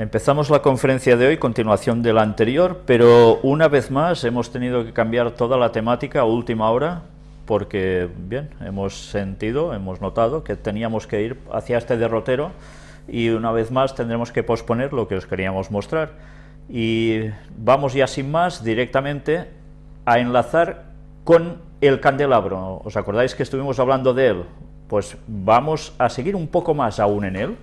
Empezamos la conferencia de hoy, continuación de la anterior, pero una vez más hemos tenido que cambiar toda la temática a última hora porque, bien, hemos notado que teníamos que ir hacia este derrotero y una vez más tendremos que posponer lo que os queríamos mostrar. Y vamos ya sin más directamente a enlazar con el candelabro. ¿Os acordáis que estuvimos hablando de él? Pues vamos a seguir un poco más aún en él.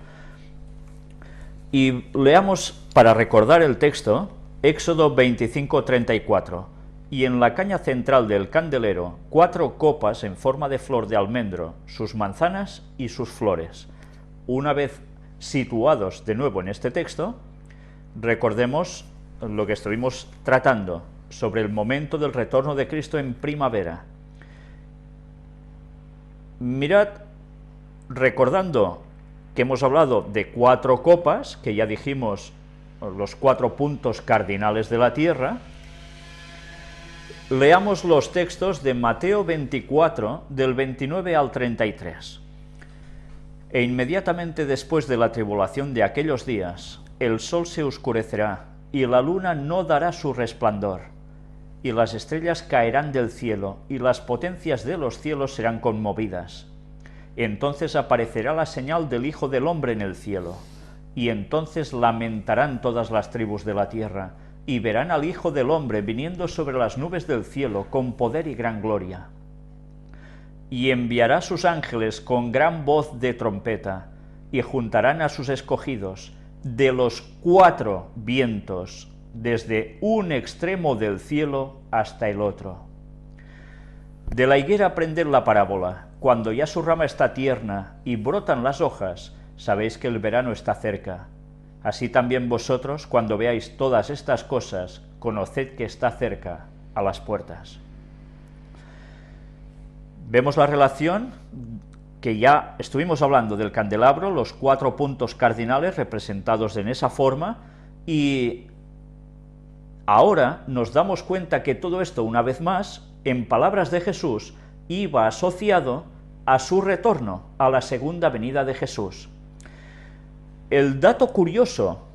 Y leamos, para recordar el texto, Éxodo 25:34. Y en la caña central del candelero 4 copas en forma de flor de almendro, sus manzanas y sus flores. Una vez situados de nuevo en este texto, recordemos lo que estuvimos tratando sobre el momento del retorno de Cristo en primavera. Mirad, recordando que hemos hablado de 4 copas, que ya dijimos los 4 puntos cardinales de la tierra, leamos los textos de Mateo 24, del 29 al 33. E inmediatamente después de la tribulación de aquellos días, el sol se oscurecerá, y la luna no dará su resplandor, y las estrellas caerán del cielo, y las potencias de los cielos serán conmovidas. Entonces aparecerá la señal del Hijo del Hombre en el cielo, y entonces lamentarán todas las tribus de la tierra, y verán al Hijo del Hombre viniendo sobre las nubes del cielo con poder y gran gloria. Y enviará sus ángeles con gran voz de trompeta, y juntarán a sus escogidos de los 4 vientos, desde un extremo del cielo hasta el otro. De la higuera aprended la parábola. Cuando ya su rama está tierna y brotan las hojas, sabéis que el verano está cerca. Así también vosotros, cuando veáis todas estas cosas, conoced que está cerca, a las puertas. Vemos la relación que ya estuvimos hablando del candelabro, los 4 puntos cardinales representados en esa forma, y ahora nos damos cuenta que todo esto, una vez más, en palabras de Jesús, iba asociado a su retorno, a la segunda venida de Jesús. El dato curioso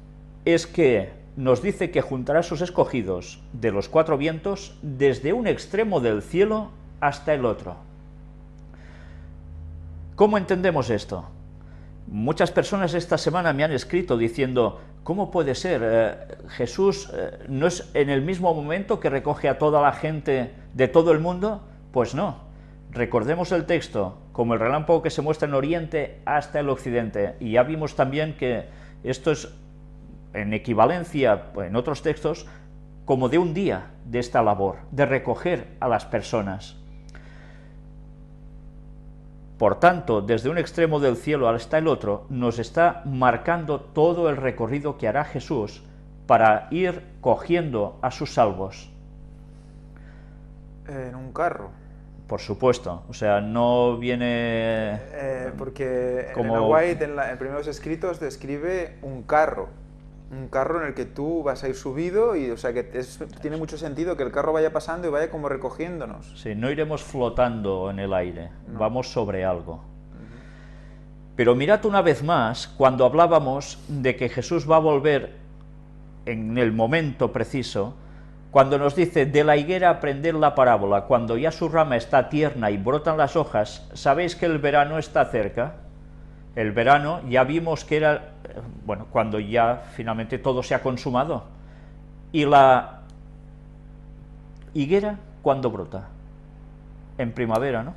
es que nos dice que juntará a sus escogidos de los 4 vientos desde un extremo del cielo hasta el otro. ¿Cómo entendemos esto? Muchas personas esta semana me han escrito diciendo, ¿cómo puede ser? ¿Jesús no es en el mismo momento que recoge a toda la gente de todo el mundo? Pues no. Recordemos el texto, como el relámpago que se muestra en Oriente hasta el Occidente, y ya vimos también que esto es en equivalencia en otros textos como de un día de esta labor, de recoger a las personas. Por tanto, desde un extremo del cielo hasta el otro, nos está marcando todo el recorrido que hará Jesús para ir cogiendo a sus salvos. En un carro. Por supuesto, o sea, no viene... Porque como... Elena White en primeros escritos describe un carro en el que tú vas a ir subido, y o sea que tiene mucho sentido que el carro vaya pasando y vaya como recogiéndonos. Sí, no iremos flotando en el aire, no. Vamos sobre algo. Pero mirad una vez más, cuando hablábamos de que Jesús va a volver en el momento preciso, cuando nos dice, de la higuera aprended la parábola, cuando ya su rama está tierna y brotan las hojas, ¿sabéis que el verano está cerca? El verano ya vimos que era, bueno, cuando ya finalmente todo se ha consumado. Y la higuera, ¿cuándo brota? En primavera, ¿no?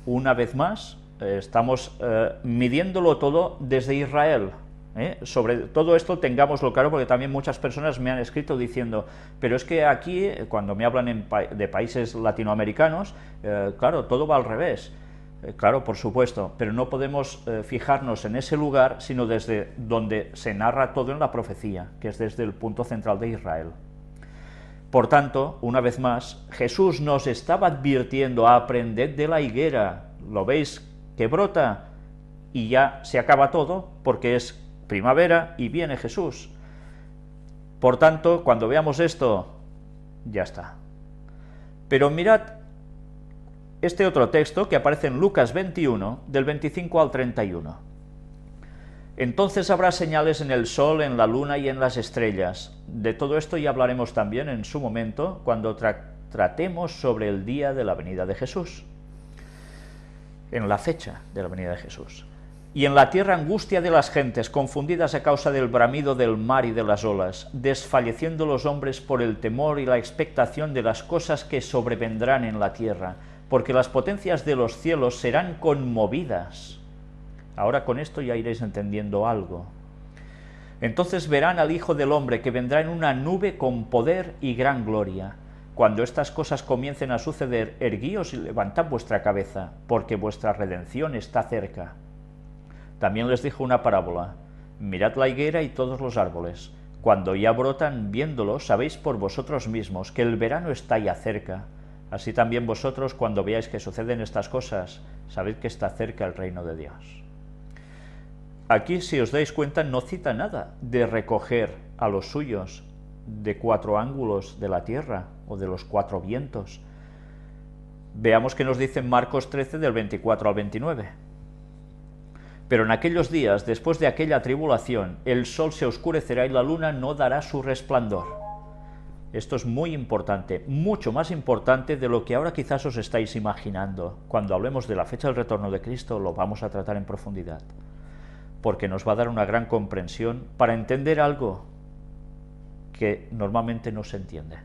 Una vez más, estamos midiéndolo todo desde Israel. Sobre todo esto tengámoslo claro, porque también muchas personas me han escrito diciendo, pero es que aquí, cuando me hablan de países latinoamericanos, claro, todo va al revés. Claro, por supuesto, pero no podemos fijarnos en ese lugar, sino desde donde se narra todo en la profecía, que es desde el punto central de Israel. Por tanto, una vez más, Jesús nos estaba advirtiendo, aprended de la higuera, ¿lo veis que brota? Y ya se acaba todo, porque es primavera y viene Jesús. Por tanto, cuando veamos esto, ya está. Pero mirad este otro texto que aparece en Lucas 21, del 25 al 31. Entonces habrá señales en el sol, en la luna y en las estrellas. De todo esto ya hablaremos también en su momento, cuando tratemos sobre el día de la venida de Jesús, en la fecha de la venida de Jesús. Y en la tierra angustia de las gentes, confundidas a causa del bramido del mar y de las olas, desfalleciendo los hombres por el temor y la expectación de las cosas que sobrevendrán en la tierra, porque las potencias de los cielos serán conmovidas. Ahora con esto ya iréis entendiendo algo. Entonces verán al Hijo del Hombre que vendrá en una nube con poder y gran gloria. Cuando estas cosas comiencen a suceder, erguíos y levantad vuestra cabeza, porque vuestra redención está cerca. También les dijo una parábola: mirad la higuera y todos los árboles. Cuando ya brotan, viéndolos, sabéis por vosotros mismos que el verano está ya cerca. Así también vosotros, cuando veáis que suceden estas cosas, sabed que está cerca el reino de Dios. Aquí, si os dais cuenta, no cita nada de recoger a los suyos de 4 ángulos de la tierra o de los 4 vientos. Veamos qué nos dice en Marcos 13 del 24 al 29. Pero en aquellos días, después de aquella tribulación, el sol se oscurecerá y la luna no dará su resplandor. Esto es muy importante, mucho más importante de lo que ahora quizás os estáis imaginando. Cuando hablemos de la fecha del retorno de Cristo, lo vamos a tratar en profundidad, porque nos va a dar una gran comprensión para entender algo que normalmente no se entiende.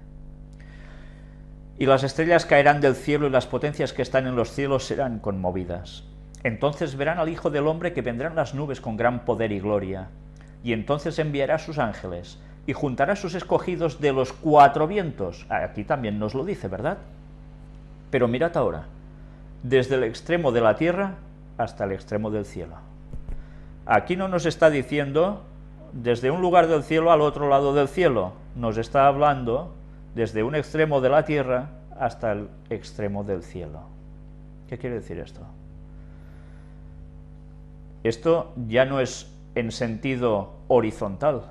Y las estrellas caerán del cielo y las potencias que están en los cielos serán conmovidas. Entonces verán al Hijo del Hombre que vendrá en las nubes con gran poder y gloria. Y entonces enviará a sus ángeles y juntará a sus escogidos de los 4 vientos. Aquí también nos lo dice, ¿verdad? Pero mirad ahora, desde el extremo de la tierra hasta el extremo del cielo. Aquí no nos está diciendo desde un lugar del cielo al otro lado del cielo, nos está hablando desde un extremo de la tierra hasta el extremo del cielo. ¿Qué quiere decir esto? Esto ya no es en sentido horizontal,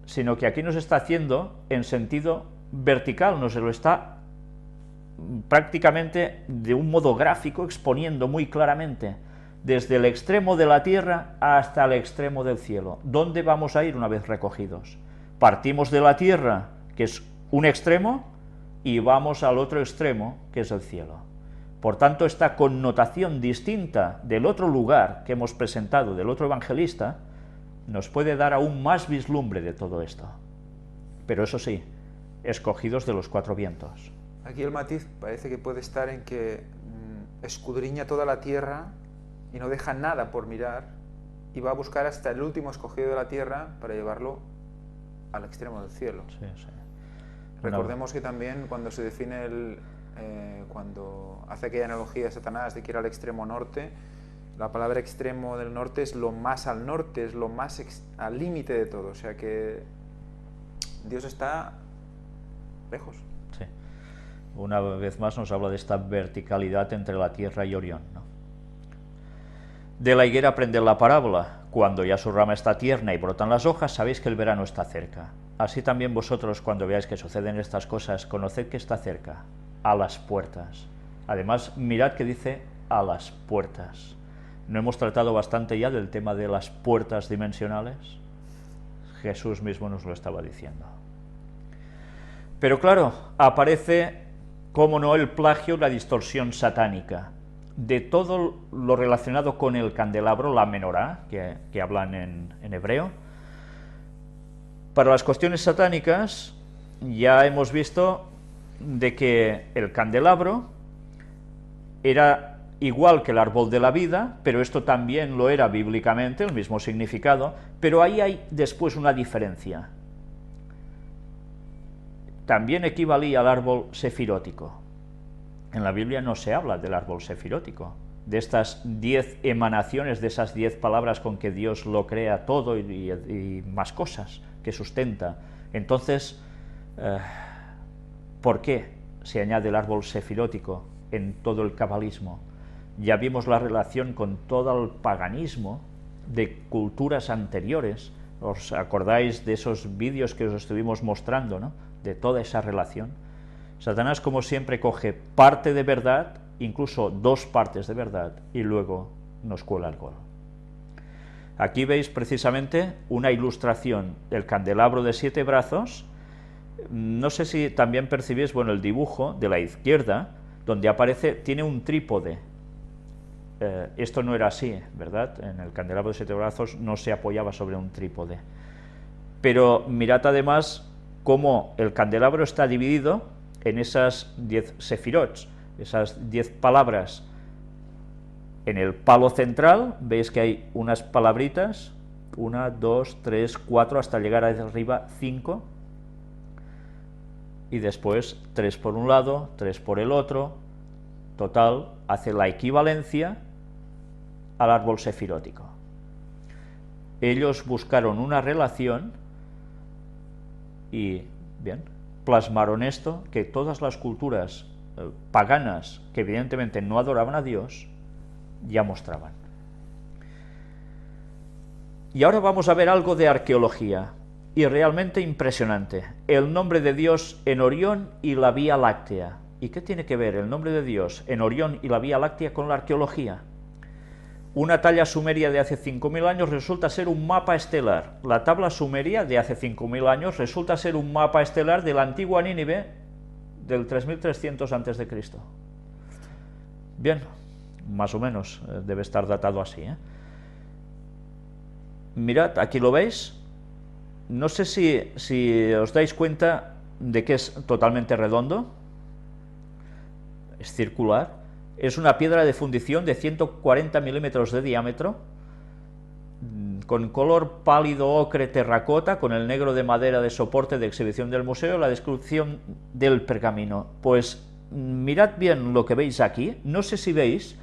sino que aquí nos está haciendo en sentido vertical, nos lo está prácticamente de un modo gráfico exponiendo muy claramente, desde el extremo de la tierra hasta el extremo del cielo. ¿Dónde vamos a ir una vez recogidos? Partimos de la tierra, que es un extremo, y vamos al otro extremo, que es el cielo. Por tanto, esta connotación distinta del otro lugar que hemos presentado, del otro evangelista, nos puede dar aún más vislumbre de todo esto. Pero eso sí, escogidos de los 4 vientos. Aquí el matiz parece que puede estar en que escudriña toda la tierra y no deja nada por mirar, y va a buscar hasta el último escogido de la tierra para llevarlo al extremo del cielo. Sí, sí. Recordemos que también cuando se define cuando hace aquella analogía de Satanás de que era el extremo norte, la palabra extremo del norte es lo más al norte, es lo más al límite de todo, o sea que Dios está lejos. Sí. Una vez más nos habla de esta verticalidad entre la tierra y Orión, ¿no? De la higuera aprended la parábola: cuando ya su rama está tierna y brotan las hojas, sabéis que el verano está cerca. Así también vosotros, cuando veáis que suceden estas cosas, conoced que está cerca, a las puertas. Además, mirad que dice a las puertas. ¿No hemos tratado bastante ya del tema de las puertas dimensionales? Jesús mismo nos lo estaba diciendo. Pero claro, aparece, cómo no, el plagio, la distorsión satánica de todo lo relacionado con el candelabro, la menorá, que hablan en hebreo. Para las cuestiones satánicas ya hemos visto de que el candelabro era igual que el árbol de la vida, pero esto también lo era bíblicamente, el mismo significado, pero ahí hay después una diferencia. También equivalía al árbol sefirótico. En la Biblia no se habla del árbol sefirótico, de estas 10 emanaciones, de esas 10 palabras con que Dios lo crea todo y más cosas que sustenta. Entonces, ¿por qué se añade el árbol sefirótico en todo el cabalismo? Ya vimos la relación con todo el paganismo de culturas anteriores. ¿Os acordáis de esos vídeos que os estuvimos mostrando, ¿no? De toda esa relación. Satanás, como siempre, coge parte de verdad, incluso 2 partes de verdad, y luego nos cuela el gol. Aquí veis precisamente una ilustración del candelabro de 7 brazos. No sé si también percibís, bueno, el dibujo de la izquierda, donde aparece, tiene un trípode. Esto no era así, ¿verdad? En el candelabro de 7 brazos no se apoyaba sobre un trípode. Pero mirad además cómo el candelabro está dividido en esas 10 sefirots, esas 10 palabras. En el palo central veis que hay unas palabritas, 1, 2, 3, 4, hasta llegar arriba 5, y después 3 por un lado, 3 por el otro. Total, hace la equivalencia al árbol sefirótico. Ellos buscaron una relación y, bien, plasmaron esto que todas las culturas paganas, que evidentemente no adoraban a Dios, ya mostraban. Y ahora vamos a ver algo de arqueología, y realmente impresionante. El nombre de Dios en Orión y la Vía Láctea. ¿Y qué tiene que ver el nombre de Dios en Orión y la Vía Láctea con la arqueología? Una talla sumeria de hace 5.000 años resulta ser un mapa estelar. La tabla sumeria de hace 5.000 años resulta ser un mapa estelar de la antigua Nínive del 3300 a.C. Bien, más o menos debe estar datado así, ¿eh? Mirad, aquí lo veis. No sé si os dais cuenta de que es totalmente redondo. Es circular. Es una piedra de fundición de 140 milímetros de diámetro, con color pálido ocre terracota, con el negro de madera de soporte de exhibición del museo, la descripción del pergamino. Pues mirad bien lo que veis aquí. No sé si veis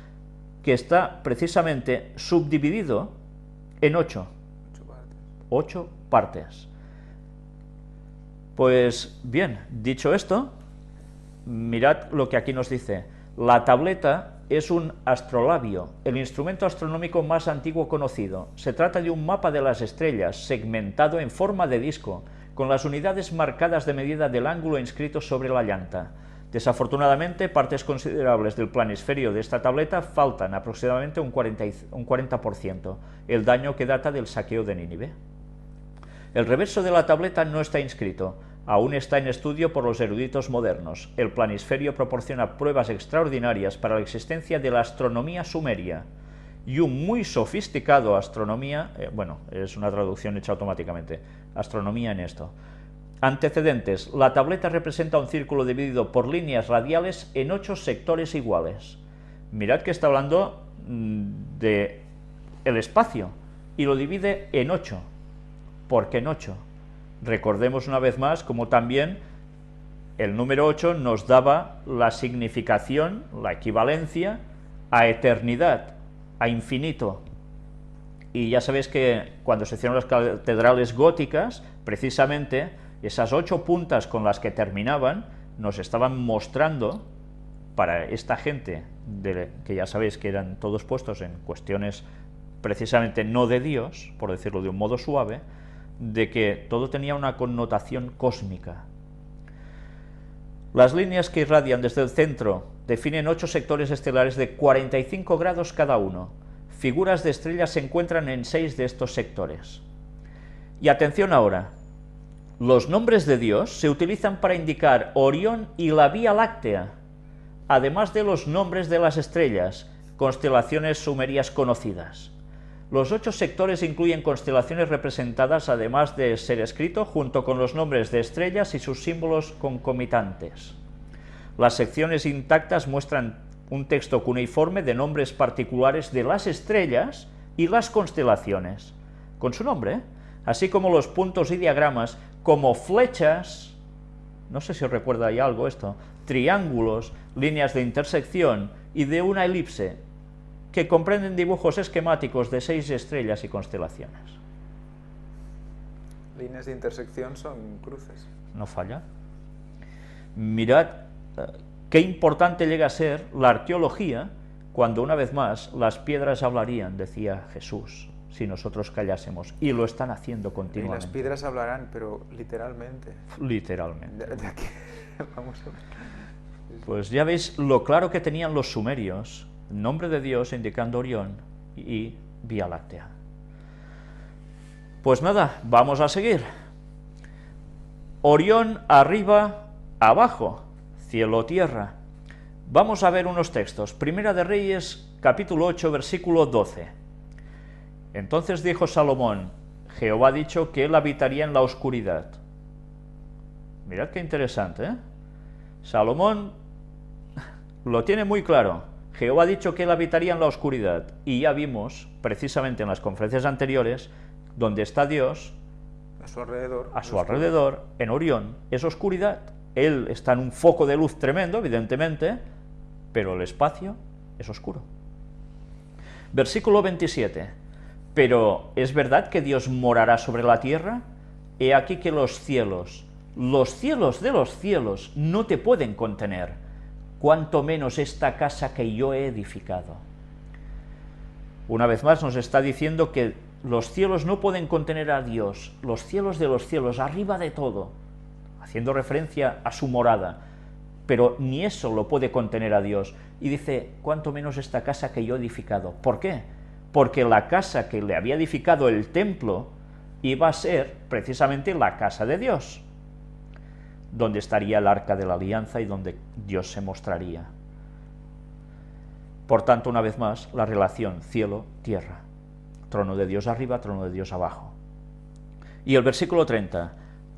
que está precisamente subdividido en 8 partes. Pues bien, dicho esto, mirad lo que aquí nos dice. La tableta es un astrolabio, el instrumento astronómico más antiguo conocido. Se trata de un mapa de las estrellas, segmentado en forma de disco, con las unidades marcadas de medida del ángulo inscritos sobre la llanta. Desafortunadamente, partes considerables del planisferio de esta tableta faltan, aproximadamente un 40%, el daño que data del saqueo de Nínive. El reverso de la tableta no está inscrito. Aún está en estudio por los eruditos modernos. El planisferio proporciona pruebas extraordinarias para la existencia de la astronomía sumeria y un muy sofisticado astronomía, bueno, es una traducción hecha automáticamente, astronomía en esto. Antecedentes. La tableta representa un círculo dividido por líneas radiales en 8 sectores iguales. Mirad que está hablando de el espacio y lo divide en 8. ¿Por qué en 8? Recordemos una vez más como también el número 8 nos daba la significación, la equivalencia a eternidad, a infinito. Y ya sabéis que cuando se hicieron las catedrales góticas, precisamente esas 8 puntas con las que terminaban nos estaban mostrando, para esta gente, que ya sabéis que eran todos puestos en cuestiones precisamente no de Dios, por decirlo de un modo suave, de que todo tenía una connotación cósmica. Las líneas que irradian desde el centro definen 8 sectores estelares de 45 grados cada uno. Figuras de estrellas se encuentran en 6 de estos sectores. Y atención ahora, los nombres de Dios se utilizan para indicar Orión y la Vía Láctea, además de los nombres de las estrellas, constelaciones sumerias conocidas. Los 8 sectores incluyen constelaciones representadas, además de ser escrito, junto con los nombres de estrellas y sus símbolos concomitantes. Las secciones intactas muestran un texto cuneiforme de nombres particulares de las estrellas y las constelaciones, con su nombre, así como los puntos y diagramas como flechas, no sé si os recuerda ya algo esto, triángulos, líneas de intersección y de una elipse, que comprenden dibujos esquemáticos de 6 estrellas y constelaciones. Líneas de intersección son cruces. No falla. Mirad qué importante llega a ser la arqueología cuando, una vez más, las piedras hablarían, decía Jesús, si nosotros callásemos, y lo están haciendo continuamente. Y las piedras hablarán, pero literalmente. Literalmente. De aquí, vamos a ver. Pues ya veis lo claro que tenían los sumerios, nombre de Dios indicando Orión y Vía Láctea. Pues nada, vamos a seguir. Orión arriba, abajo, cielo, tierra. Vamos a ver unos textos. Primera de Reyes, capítulo 8, versículo 12. Entonces dijo Salomón: Jehová ha dicho que él habitaría en la oscuridad. Mirad qué interesante, ¿eh? Salomón lo tiene muy claro. Jehová ha dicho que él habitaría en la oscuridad. Y ya vimos, precisamente en las conferencias anteriores, donde está Dios, a su alrededor, en Orión, es oscuridad. Él está en un foco de luz tremendo, evidentemente, pero el espacio es oscuro. Versículo 27. Pero ¿es verdad que Dios morará sobre la tierra? He aquí que los cielos de los cielos no te pueden contener, cuanto menos esta casa que yo he edificado. Una vez más nos está diciendo que los cielos no pueden contener a Dios, los cielos de los cielos, arriba de todo, haciendo referencia a su morada, pero ni eso lo puede contener a Dios. Y dice, cuanto menos esta casa que yo he edificado. ¿Por qué? Porque la casa que le había edificado, el templo, iba a ser precisamente la casa de Dios, donde estaría el arca de la alianza y donde Dios se mostraría. Por tanto, una vez más, la relación cielo-tierra. Trono de Dios arriba, trono de Dios abajo. Y el versículo 30.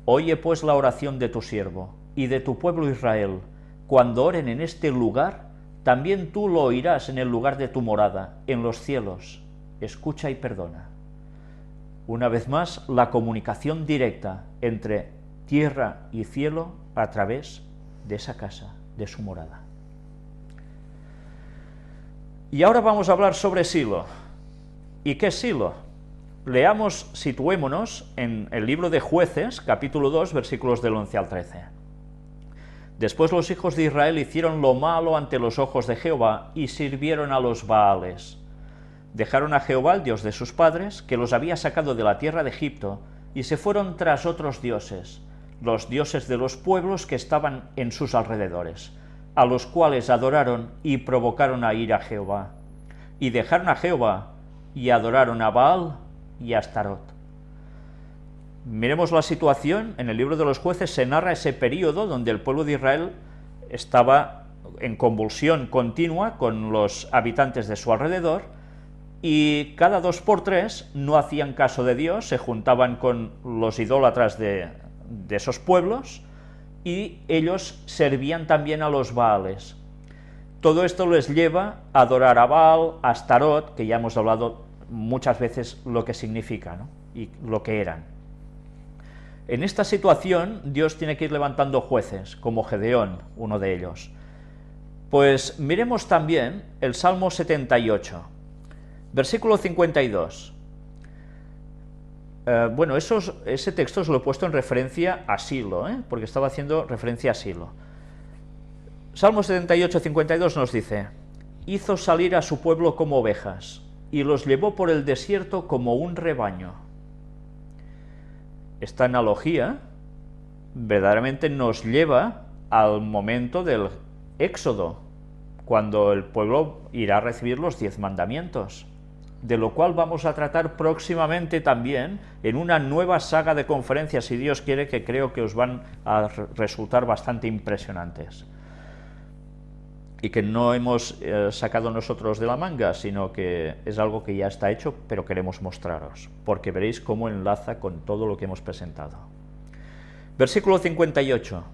Oye pues la oración de tu siervo y de tu pueblo Israel. Cuando oren en este lugar, también tú lo oirás en el lugar de tu morada, en los cielos. Escucha y perdona. Una vez más, la comunicación directa entre tierra y cielo a través de esa casa, de su morada. Y ahora vamos a hablar sobre Silo. ¿Y qué es Silo? Leamos, situémonos en el libro de Jueces, capítulo 2, versículos del 11 al 13. Después los hijos de Israel hicieron lo malo ante los ojos de Jehová y sirvieron a los Baales. Dejaron a Jehová, el Dios de sus padres, que los había sacado de la tierra de Egipto, y se fueron tras otros dioses, los dioses de los pueblos que estaban en sus alrededores, a los cuales adoraron y provocaron a ira a Jehová. Y dejaron a Jehová y adoraron a Baal y a Astarot. Miremos la situación. En el libro de los Jueces se narra ese período donde el pueblo de Israel estaba en convulsión continua con los habitantes de su alrededor, y cada 2 por 3 no hacían caso de Dios, se juntaban con los idólatras de esos pueblos, y ellos servían también a los Baales. Todo esto les lleva a adorar a Baal, a Astarot, que ya hemos hablado muchas veces lo que significa, ¿no? Y lo que eran. En esta situación, Dios tiene que ir levantando jueces, como Gedeón, uno de ellos. Pues miremos también el Salmo 78, versículo 52. Bueno, ese texto se lo he puesto en referencia a Silo, porque estaba haciendo referencia a Silo. Salmo 78, 52 nos dice: hizo salir a su pueblo como ovejas, y los llevó por el desierto como un rebaño. Esta analogía verdaderamente nos lleva al momento del Éxodo, cuando el pueblo irá a recibir los 10 mandamientos, de lo cual vamos a tratar próximamente también en una nueva saga de conferencias, si Dios quiere, que creo que os van a resultar bastante impresionantes. Y que no hemos sacado nosotros de la manga, sino que es algo que ya está hecho, pero queremos mostraros, porque veréis cómo enlaza con todo lo que hemos presentado. Versículo 58.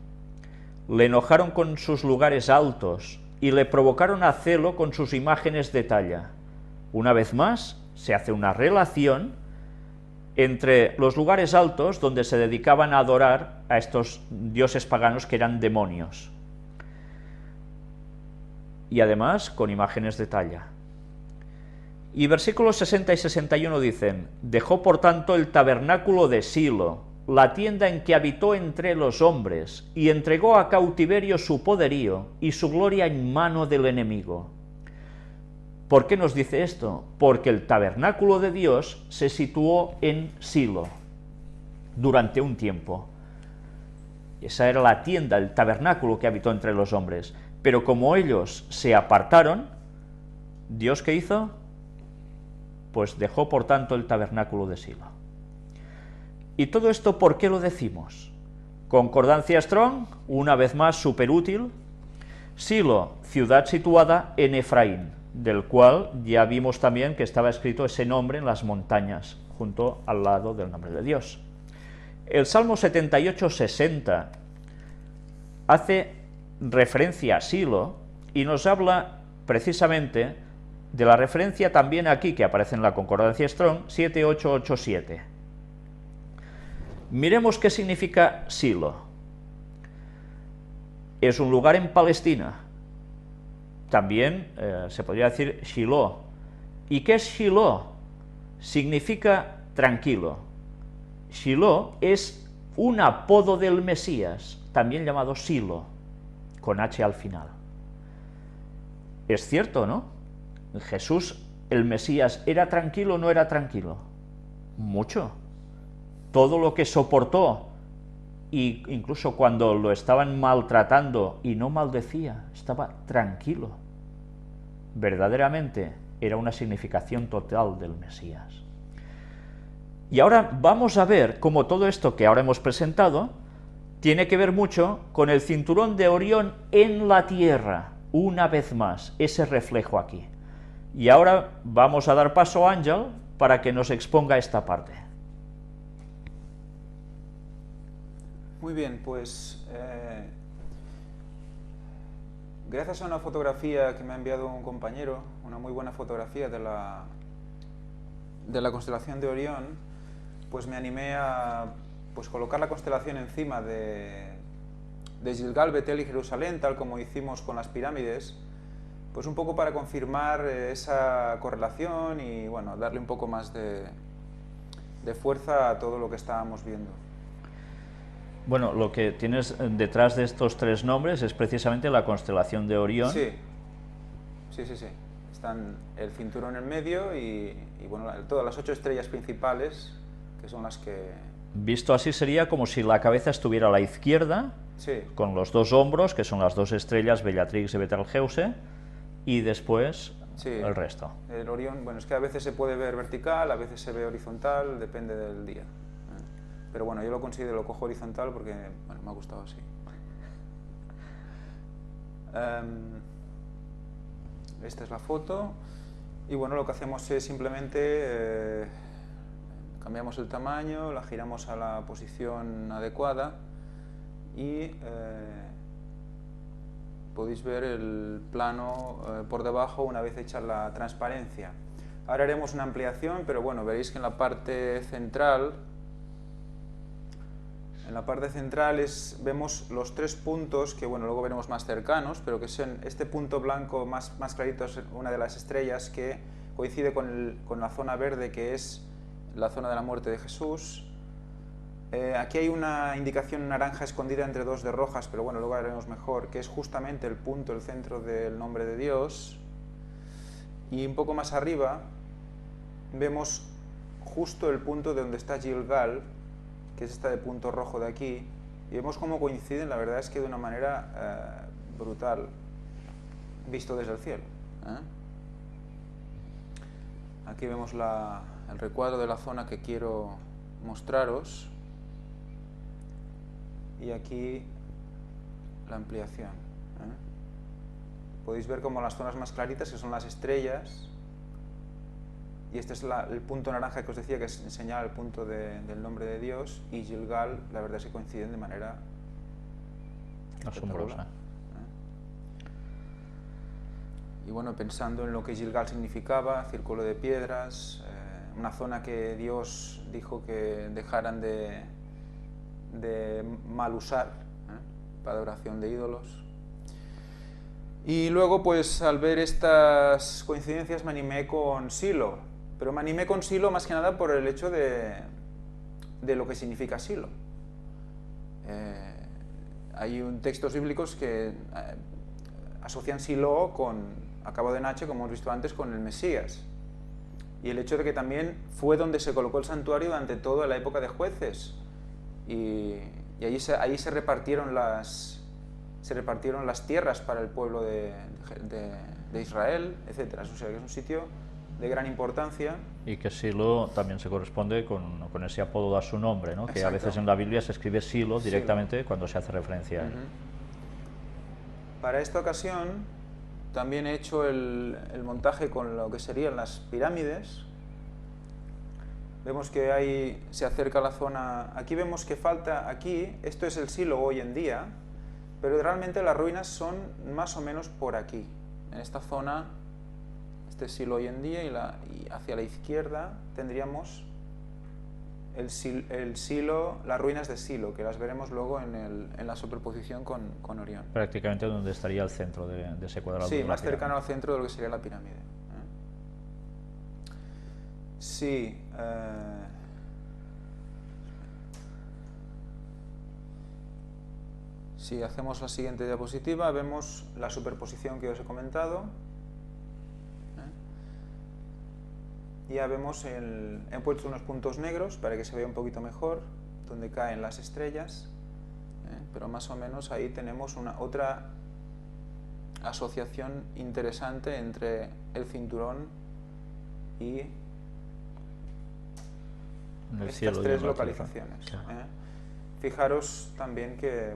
Le enojaron con sus lugares altos, y le provocaron a celo con sus imágenes de talla. Una vez más, se hace una relación entre los lugares altos, donde se dedicaban a adorar a estos dioses paganos que eran demonios, y además con imágenes de talla. Y versículos 60 y 61 dicen: dejó por tanto el tabernáculo de Silo, la tienda en que habitó entre los hombres, y entregó a cautiverio su poderío y su gloria en mano del enemigo. ¿Por qué nos dice esto? Porque el tabernáculo de Dios se situó en Silo durante un tiempo. Esa era la tienda, el tabernáculo que habitó entre los hombres. Pero como ellos se apartaron, ¿Dios qué hizo? Pues dejó por tanto el tabernáculo de Silo. ¿Y todo esto por qué lo decimos? Concordancia Strong, una vez más súper útil. Silo, ciudad situada en Efraín, del cual ya vimos también que estaba escrito ese nombre en las montañas, junto al lado del nombre de Dios. El Salmo 78-60 hace referencia a Silo y nos habla precisamente de la referencia también aquí que aparece en la Concordancia Strong, 7887. Miremos qué significa Silo. Es un lugar en Palestina. También se podría decir Shiloh. ¿Y qué es Shiloh? Significa tranquilo. Shiloh es un apodo del Mesías, también llamado Silo, con H al final. Es cierto, ¿no? Jesús, el Mesías, ¿era tranquilo o no era tranquilo? Mucho. Todo lo que soportó, e incluso cuando lo estaban maltratando y no maldecía, estaba tranquilo. Verdaderamente era una significación total del Mesías. Y ahora vamos a ver cómo todo esto que ahora hemos presentado tiene que ver mucho con el cinturón de Orión en la Tierra, una vez más, ese reflejo aquí. Y ahora vamos a dar paso a Ángel para que nos exponga esta parte. Muy bien, pues gracias a una fotografía que me ha enviado un compañero, una muy buena fotografía de la constelación de Orión, pues me animé a colocar la constelación encima de Gilgal, Betel y Jerusalén, tal como hicimos con las pirámides, pues un poco para confirmar esa correlación y bueno, darle un poco más de fuerza a todo lo que estábamos viendo. Bueno, lo que tienes detrás de estos tres nombres es precisamente la constelación de Orión. Sí. Están el cinturón en medio y bueno, todas las 8 estrellas principales, que son las que... Visto así sería como si la cabeza estuviera a la izquierda, sí, con los dos hombros, que son las 2 estrellas, Bellatrix y Betelgeuse, y después sí, el resto. El Orión, bueno, es que a veces se puede ver vertical, a veces se ve horizontal, depende del día. Pero bueno, yo lo cojo horizontal porque bueno, me ha gustado así. Esta es la foto y bueno, lo que hacemos es simplemente cambiamos el tamaño, la giramos a la posición adecuada y podéis ver el plano por debajo una vez hecha la transparencia. Ahora haremos una ampliación, pero bueno, veréis que en la parte central vemos los 3 puntos que bueno, luego veremos más cercanos, pero que son este punto blanco más clarito, es una de las estrellas que coincide con la zona verde, que es la zona de la muerte de Jesús. Aquí hay una indicación naranja escondida entre 2 de rojas, pero bueno, luego haremos mejor, que es justamente el punto, el centro del nombre de Dios. Y un poco más arriba vemos justo el punto de donde está Gilgal, que es esta de punto rojo de aquí, y vemos cómo coinciden, la verdad es que de una manera brutal, visto desde el cielo. Aquí vemos el recuadro de la zona que quiero mostraros, y aquí la ampliación. Podéis ver como las zonas más claritas, que son las estrellas, y este es el punto naranja que os decía, que señala el punto del nombre de Dios, y Gilgal, la verdad es que coinciden de manera asombrosa. Y bueno, pensando en lo que Gilgal significaba, círculo de piedras, una zona que Dios dijo que dejaran de mal usar para adoración de ídolos. Y luego, pues al ver estas coincidencias me animé con Silo, pero me animé con Silo más que nada por el hecho de lo que significa Silo. Hay textos bíblicos que asocian Silo acabado en H, como hemos visto antes, con el Mesías. Y el hecho de que también fue donde se colocó el santuario durante toda la época de Jueces. Y ahí se repartieron las tierras para el pueblo de Israel, etc. O sea, que es un sitio de gran importancia. Y que Silo también se corresponde con ese apodo a su nombre, ¿no? Que a veces en la Biblia se escribe Silo directamente cuando se hace referencia a él. Para esta ocasión también he hecho el montaje con lo que serían las pirámides. Vemos que ahí se acerca la zona, aquí vemos que falta, aquí, esto es el Silo hoy en día, pero realmente las ruinas son más o menos por aquí, en esta zona, este Silo hoy en día, y hacia la izquierda tendríamos el Silo, las ruinas de Silo, que las veremos luego en la superposición con Orión. Prácticamente donde estaría el centro de ese cuadrado. Sí, más cercano al centro de lo que sería la pirámide. Sí. Si hacemos la siguiente diapositiva, vemos la superposición que os he comentado. Ya vemos, he puesto unos puntos negros para que se vea un poquito mejor donde caen las estrellas, pero más o menos ahí tenemos otra asociación interesante entre el cinturón y estas tres localizaciones. Claro. Fijaros también que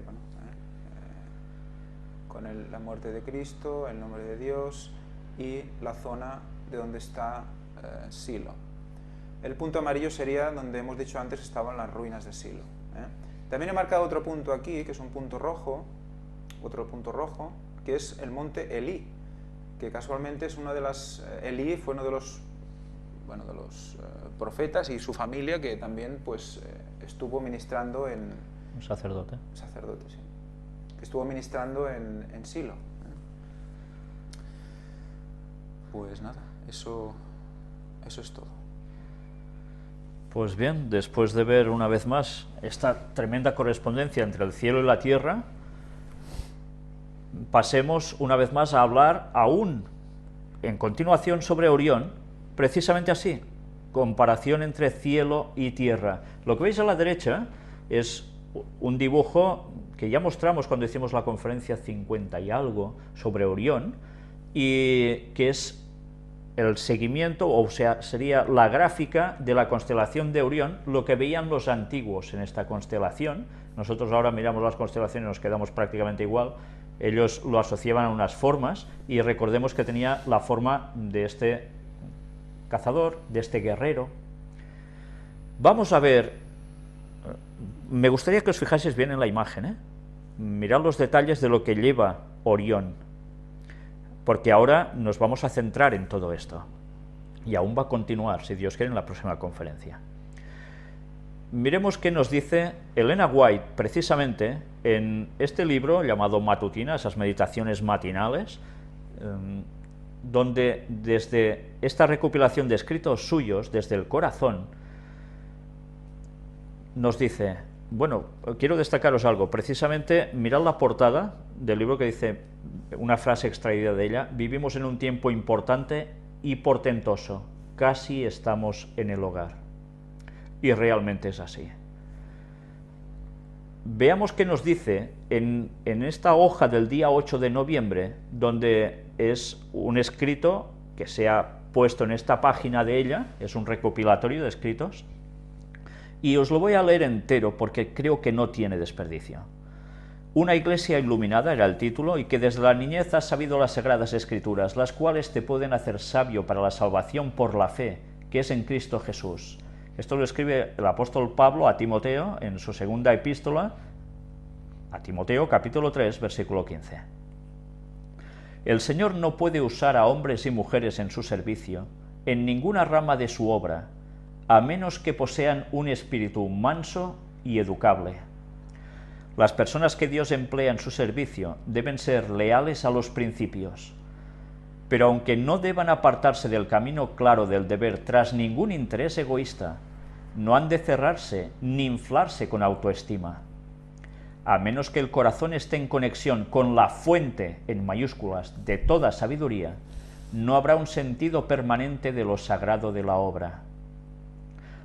con la muerte de Cristo, el nombre de Dios y la zona de donde está Silo. El punto amarillo sería donde hemos dicho antes estaban las ruinas de Silo. También he marcado otro punto aquí, que es un punto rojo, otro punto rojo, que es el monte Elí, que casualmente es una de las... Elí fue uno de los profetas y su familia que también pues estuvo ministrando en... Un sacerdote. Sacerdote, sí. Que estuvo ministrando en Silo. Pues nada, eso es todo. Pues bien, después de ver una vez más esta tremenda correspondencia entre el cielo y la tierra, pasemos una vez más a hablar aún en continuación sobre Orión, precisamente así, comparación entre cielo y tierra. Lo que veis a la derecha es un dibujo que ya mostramos cuando hicimos la conferencia 50 y algo sobre Orión, y que es el seguimiento, o sea, sería la gráfica de la constelación de Orión, lo que veían los antiguos en esta constelación. Nosotros ahora miramos las constelaciones y nos quedamos prácticamente igual. Ellos lo asociaban a unas formas, y recordemos que tenía la forma de este cazador, de este guerrero. Vamos a ver, me gustaría que os fijaseis bien en la imagen, mirad los detalles de lo que lleva Orión, porque ahora nos vamos a centrar en todo esto, y aún va a continuar, si Dios quiere, en la próxima conferencia. Miremos qué nos dice Elena White, precisamente, en este libro llamado Matutina, esas meditaciones matinales, donde desde esta recopilación de escritos suyos, desde el corazón, nos dice, bueno, quiero destacaros algo, precisamente mirad la portada del libro que dice, una frase extraída de ella, vivimos en un tiempo importante y portentoso, casi estamos en el hogar. Y realmente es así. Veamos qué nos dice en esta hoja del día 8 de noviembre, donde es un escrito que se ha puesto en esta página de ella, es un recopilatorio de escritos, y os lo voy a leer entero porque creo que no tiene desperdicio. Una iglesia iluminada era el título, y que desde la niñez has sabido las sagradas escrituras, las cuales te pueden hacer sabio para la salvación por la fe, que es en Cristo Jesús. Esto lo escribe el apóstol Pablo a Timoteo en su segunda epístola, a Timoteo capítulo 3, versículo 15. El Señor no puede usar a hombres y mujeres en su servicio, en ninguna rama de su obra, a menos que posean un espíritu manso y educable. Las personas que Dios emplea en su servicio deben ser leales a los principios, pero aunque no deban apartarse del camino claro del deber tras ningún interés egoísta, no han de cerrarse ni inflarse con autoestima. A menos que el corazón esté en conexión con la fuente, en mayúsculas, de toda sabiduría, no habrá un sentido permanente de lo sagrado de la obra.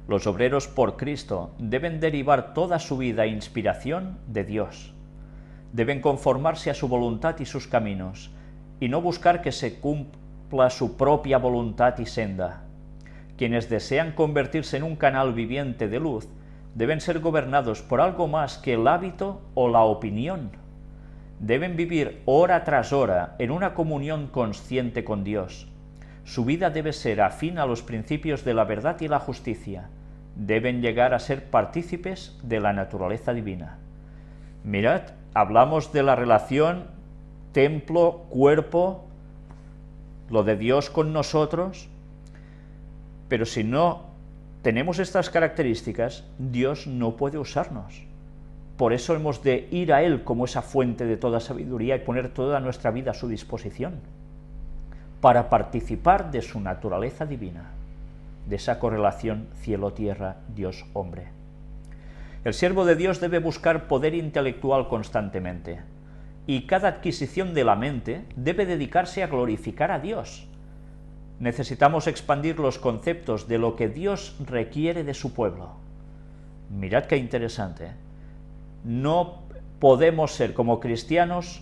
Los obreros por Cristo deben derivar toda su vida e inspiración de Dios. Deben conformarse a su voluntad y sus caminos, y no buscar que se cumpla su propia voluntad y senda. Quienes desean convertirse en un canal viviente de luz deben ser gobernados por algo más que el hábito o la opinión. Deben vivir hora tras hora en una comunión consciente con Dios. Su vida debe ser afín a los principios de la verdad y la justicia. Deben llegar a ser partícipes de la naturaleza divina. Mirad, hablamos de la relación templo-cuerpo, lo de Dios con nosotros, pero si no tenemos estas características, Dios no puede usarnos. Por eso hemos de ir a Él como esa fuente de toda sabiduría y poner toda nuestra vida a su disposición, para participar de su naturaleza divina, de esa correlación cielo-tierra, Dios-hombre. El siervo de Dios debe buscar poder intelectual constantemente, y cada adquisición de la mente debe dedicarse a glorificar a Dios. Necesitamos expandir los conceptos de lo que Dios requiere de su pueblo. Mirad qué interesante. No podemos ser, como cristianos,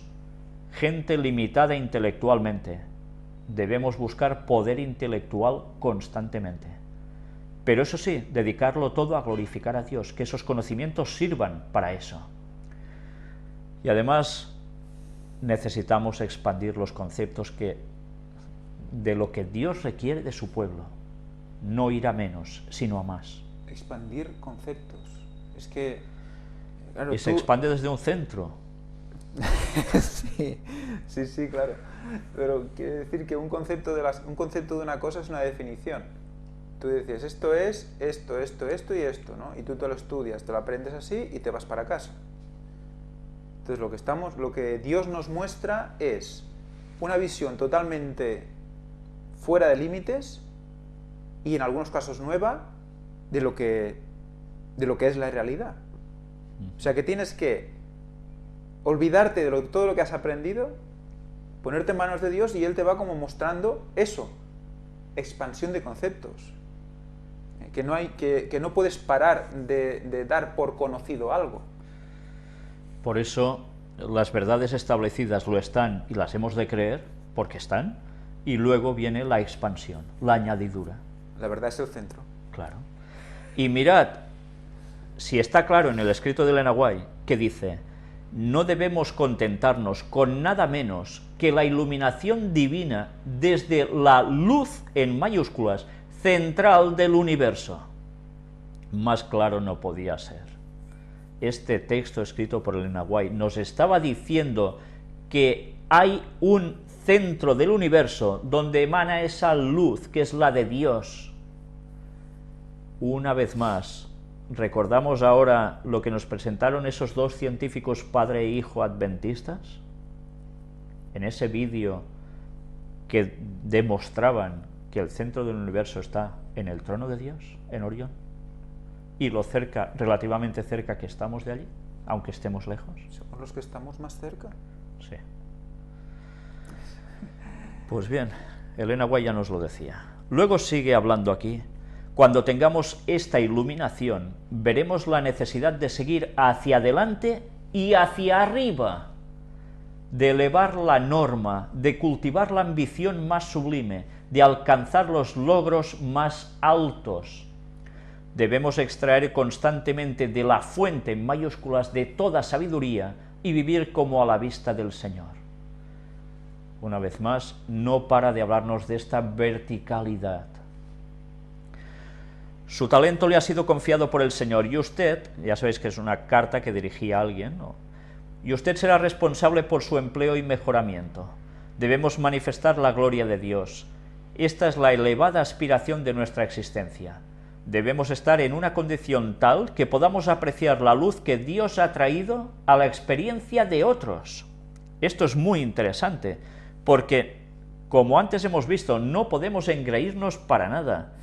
gente limitada intelectualmente. Debemos buscar poder intelectual constantemente. Pero eso sí, dedicarlo todo a glorificar a Dios, que esos conocimientos sirvan para eso. Y además necesitamos expandir los conceptos de lo que Dios requiere de su pueblo. No ir a menos, sino a más. Expandir conceptos. Es que... Claro, y se expande desde un centro. sí, claro. Pero quiere decir que un concepto de una cosa es una definición. Tú dices, esto es esto y esto, ¿no? Y tú te lo estudias, te lo aprendes así y te vas para casa. Entonces lo que Dios nos muestra es una visión totalmente fuera de límites y en algunos casos nueva de lo que es la realidad. O sea que tienes que olvidarte de todo lo que has aprendido, ponerte en manos de Dios y Él te va como mostrando eso, expansión de conceptos. Que no puedes parar de dar por conocido algo. Por eso las verdades establecidas lo están y las hemos de creer, porque están, y luego viene la expansión, la añadidura. La verdad es el centro. Claro. Y mirad, si está claro en el escrito de Elena White, que dice, no debemos contentarnos con nada menos que la iluminación divina desde la luz, en mayúsculas, central del universo. Más claro no podía ser. Este texto escrito por Elena White nos estaba diciendo que hay un centro del universo donde emana esa luz que es la de Dios. Una vez más, ¿recordamos ahora lo que nos presentaron esos dos científicos padre e hijo adventistas? En ese vídeo que demostraban que el centro del universo está en el trono de Dios, en Orión, y lo cerca, relativamente cerca que estamos de allí, aunque estemos lejos. ¿Somos los que estamos más cerca? Sí. Pues bien, Elena White ya nos lo decía. Luego sigue hablando aquí. Cuando tengamos esta iluminación, veremos la necesidad de seguir hacia adelante y hacia arriba, de elevar la norma, de cultivar la ambición más sublime, de alcanzar los logros más altos. Debemos extraer constantemente de la fuente en mayúsculas de toda sabiduría y vivir como a la vista del Señor. Una vez más, no para de hablarnos de esta verticalidad. Su talento le ha sido confiado por el Señor y usted, ya sabéis que es una carta que dirigía a alguien, ¿no? Y usted será responsable por su empleo y mejoramiento. Debemos manifestar la gloria de Dios. Esta es la elevada aspiración de nuestra existencia. Debemos estar en una condición tal que podamos apreciar la luz que Dios ha traído a la experiencia de otros. Esto es muy interesante, porque, como antes hemos visto, no podemos engreírnos para nada.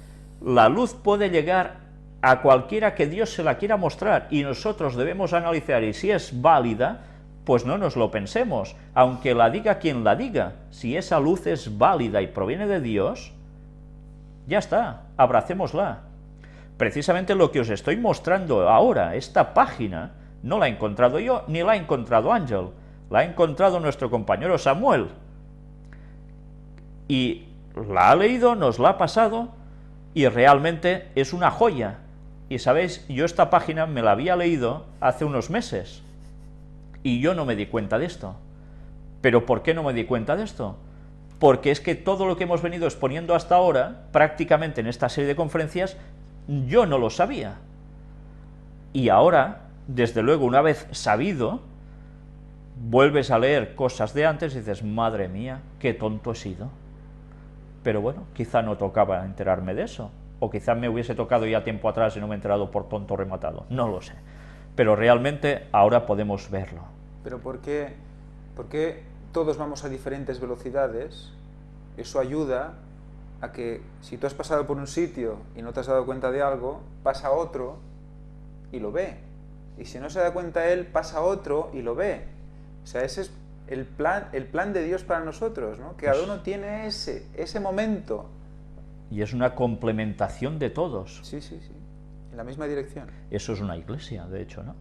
La luz puede llegar a cualquiera que Dios se la quiera mostrar, y nosotros debemos analizar, y si es válida, pues no nos lo pensemos, aunque la diga quien la diga. Si esa luz es válida y proviene de Dios, ya está, abracémosla. Precisamente lo que os estoy mostrando ahora, esta página, no la he encontrado yo, ni la ha encontrado Ángel, la ha encontrado nuestro compañero Samuel. Y la ha leído, nos la ha pasado, y realmente es una joya. Y sabéis, yo esta página me la había leído hace unos meses y yo no me di cuenta de esto. ¿Pero por qué no me di cuenta de esto? Porque es que todo lo que hemos venido exponiendo hasta ahora, prácticamente en esta serie de conferencias, yo no lo sabía. Y ahora, desde luego, una vez sabido, vuelves a leer cosas de antes y dices, madre mía, qué tonto he sido. Pero bueno, quizá no tocaba enterarme de eso, o quizá me hubiese tocado ya tiempo atrás y no me he enterado por tonto rematado, no lo sé. Pero realmente ahora podemos verlo. Pero ¿por qué todos vamos a diferentes velocidades? Eso ayuda a que si tú has pasado por un sitio y no te has dado cuenta de algo, pasa otro y lo ve. Y si no se da cuenta él, pasa otro y lo ve. O sea, ese es el plan de Dios para nosotros, ¿no? Que cada uno tiene ese momento. Y es una complementación de todos. Sí, en la misma dirección. Eso es una iglesia, de hecho, ¿no?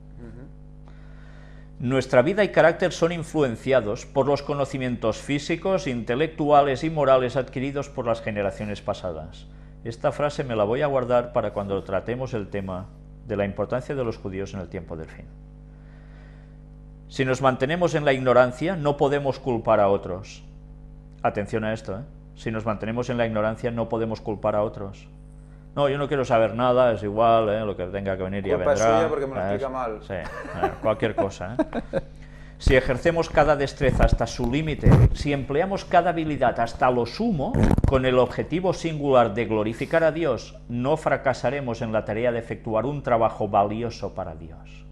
Nuestra vida y carácter son influenciados por los conocimientos físicos, intelectuales y morales adquiridos por las generaciones pasadas. Esta frase me la voy a guardar para cuando tratemos el tema de la importancia de los judíos en el tiempo del fin. Si nos mantenemos en la ignorancia, no podemos culpar a otros. Atención a esto, ¿eh? Si nos mantenemos en la ignorancia, no podemos culpar a otros. No, yo no quiero saber nada, es igual, lo que tenga que venir ya vendrá. Culpa suya porque me lo explica mal. Sí, cualquier cosa. Si ejercemos cada destreza hasta su límite, si empleamos cada habilidad hasta lo sumo, con el objetivo singular de glorificar a Dios, no fracasaremos en la tarea de efectuar un trabajo valioso para Dios.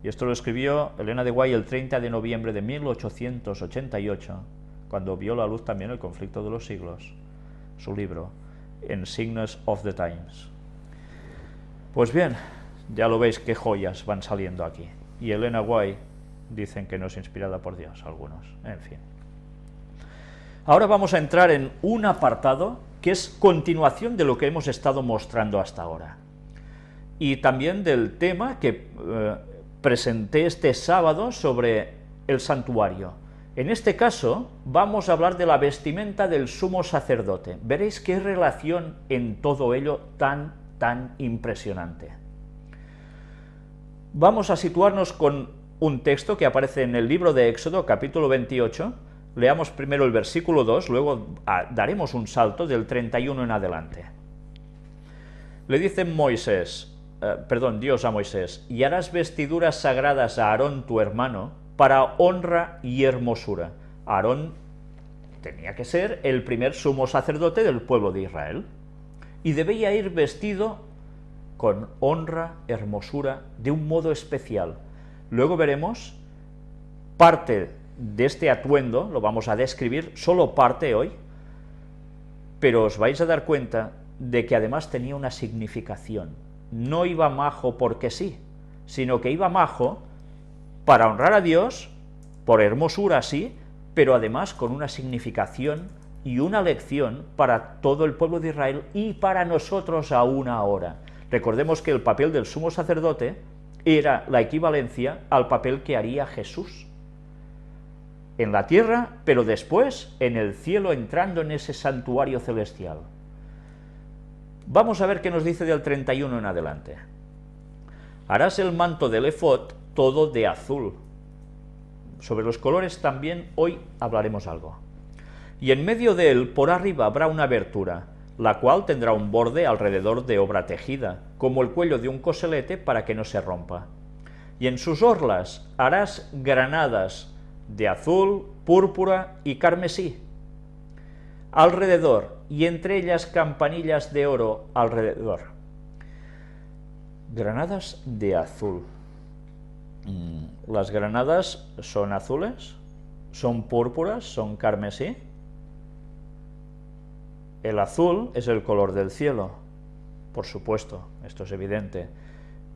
Y esto lo escribió Elena de White el 30 de noviembre de 1888, cuando vio la luz también el conflicto de los siglos, su libro, en Signs of the Times. Pues bien, ya lo veis qué joyas van saliendo aquí. Y Elena White dicen que no es inspirada por Dios, algunos, en fin. Ahora vamos a entrar en un apartado que es continuación de lo que hemos estado mostrando hasta ahora. Y también del tema que presenté este sábado sobre el santuario. En este caso, vamos a hablar de la vestimenta del sumo sacerdote. Veréis qué relación en todo ello tan impresionante. Vamos a situarnos con un texto que aparece en el libro de Éxodo, capítulo 28. Leamos primero el versículo 2, luego daremos un salto del 31 en adelante. Le dice Dios a Moisés, y harás vestiduras sagradas a Aarón tu hermano, para honra y hermosura. Aarón tenía que ser el primer sumo sacerdote del pueblo de Israel y debía ir vestido con honra, hermosura, de un modo especial. Luego veremos parte de este atuendo, lo vamos a describir, solo parte hoy, pero os vais a dar cuenta de que además tenía una significación. No iba majo porque sí, sino que iba majo para honrar a Dios, por hermosura sí, pero además con una significación y una lección para todo el pueblo de Israel y para nosotros aún ahora. Recordemos que el papel del sumo sacerdote era la equivalencia al papel que haría Jesús en la tierra, pero después en el cielo, entrando en ese santuario celestial. Vamos a ver qué nos dice del 31 en adelante. Harás el manto del efod todo de azul. Sobre los colores también hoy hablaremos algo. Y en medio de él, por arriba, habrá una abertura, la cual tendrá un borde alrededor de obra tejida, como el cuello de un coselete, para que no se rompa. Y en sus orlas harás granadas de azul, púrpura y carmesí alrededor, y entre ellas campanillas de oro alrededor. Granadas de azul. ¿Las granadas son azules? ¿Son púrpuras? ¿Son carmesí? El azul es el color del cielo, por supuesto, esto es evidente.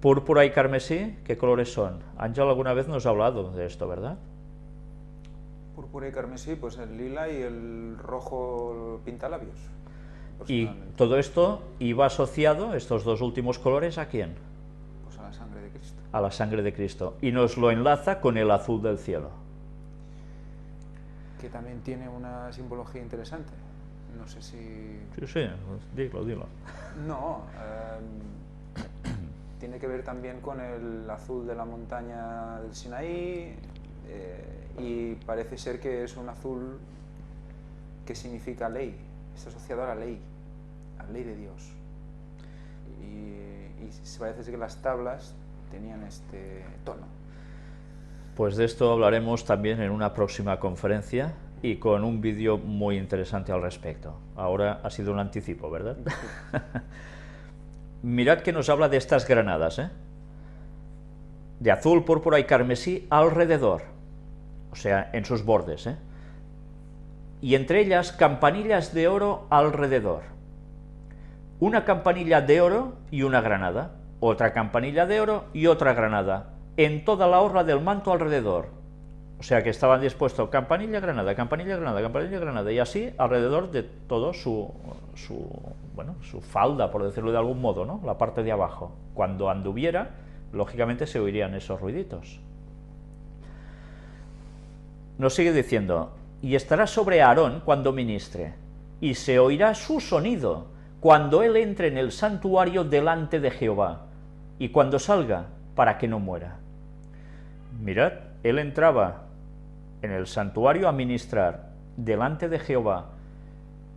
Púrpura y carmesí, ¿qué colores son? Ángel alguna vez nos ha hablado de esto, ¿verdad? Púrpura y carmesí, pues el lila y el rojo pintalabios. Y todo esto iba asociado, estos dos últimos colores, ¿a quién? Pues a la sangre de Cristo. A la sangre de Cristo. Y nos lo enlaza con el azul del cielo. Que también tiene una simbología interesante. No sé si... Sí, dilo. No, tiene que ver también con el azul de la montaña del Sinaí, y parece ser que es un azul que significa ley, está asociado a la ley de Dios. Y parece ser que las tablas tenían este tono. Pues de esto hablaremos también en una próxima conferencia y con un vídeo muy interesante al respecto. Ahora ha sido un anticipo, ¿verdad? Mirad que nos habla de estas granadas, de azul, púrpura y carmesí alrededor, o sea, en sus bordes, y entre ellas campanillas de oro alrededor. Una campanilla de oro y una granada, otra campanilla de oro y otra granada, en toda la orla del manto alrededor. O sea que estaban dispuestos campanilla, granada, campanilla, granada, campanilla, granada, y así alrededor de todo su falda, por decirlo de algún modo, ¿no? La parte de abajo. Cuando anduviera, lógicamente se oirían esos ruiditos. Nos sigue diciendo, y estará sobre Aarón cuando ministre, y se oirá su sonido cuando él entre en el santuario delante de Jehová, y cuando salga, para que no muera. Mirad, él entraba en el santuario a ministrar delante de Jehová,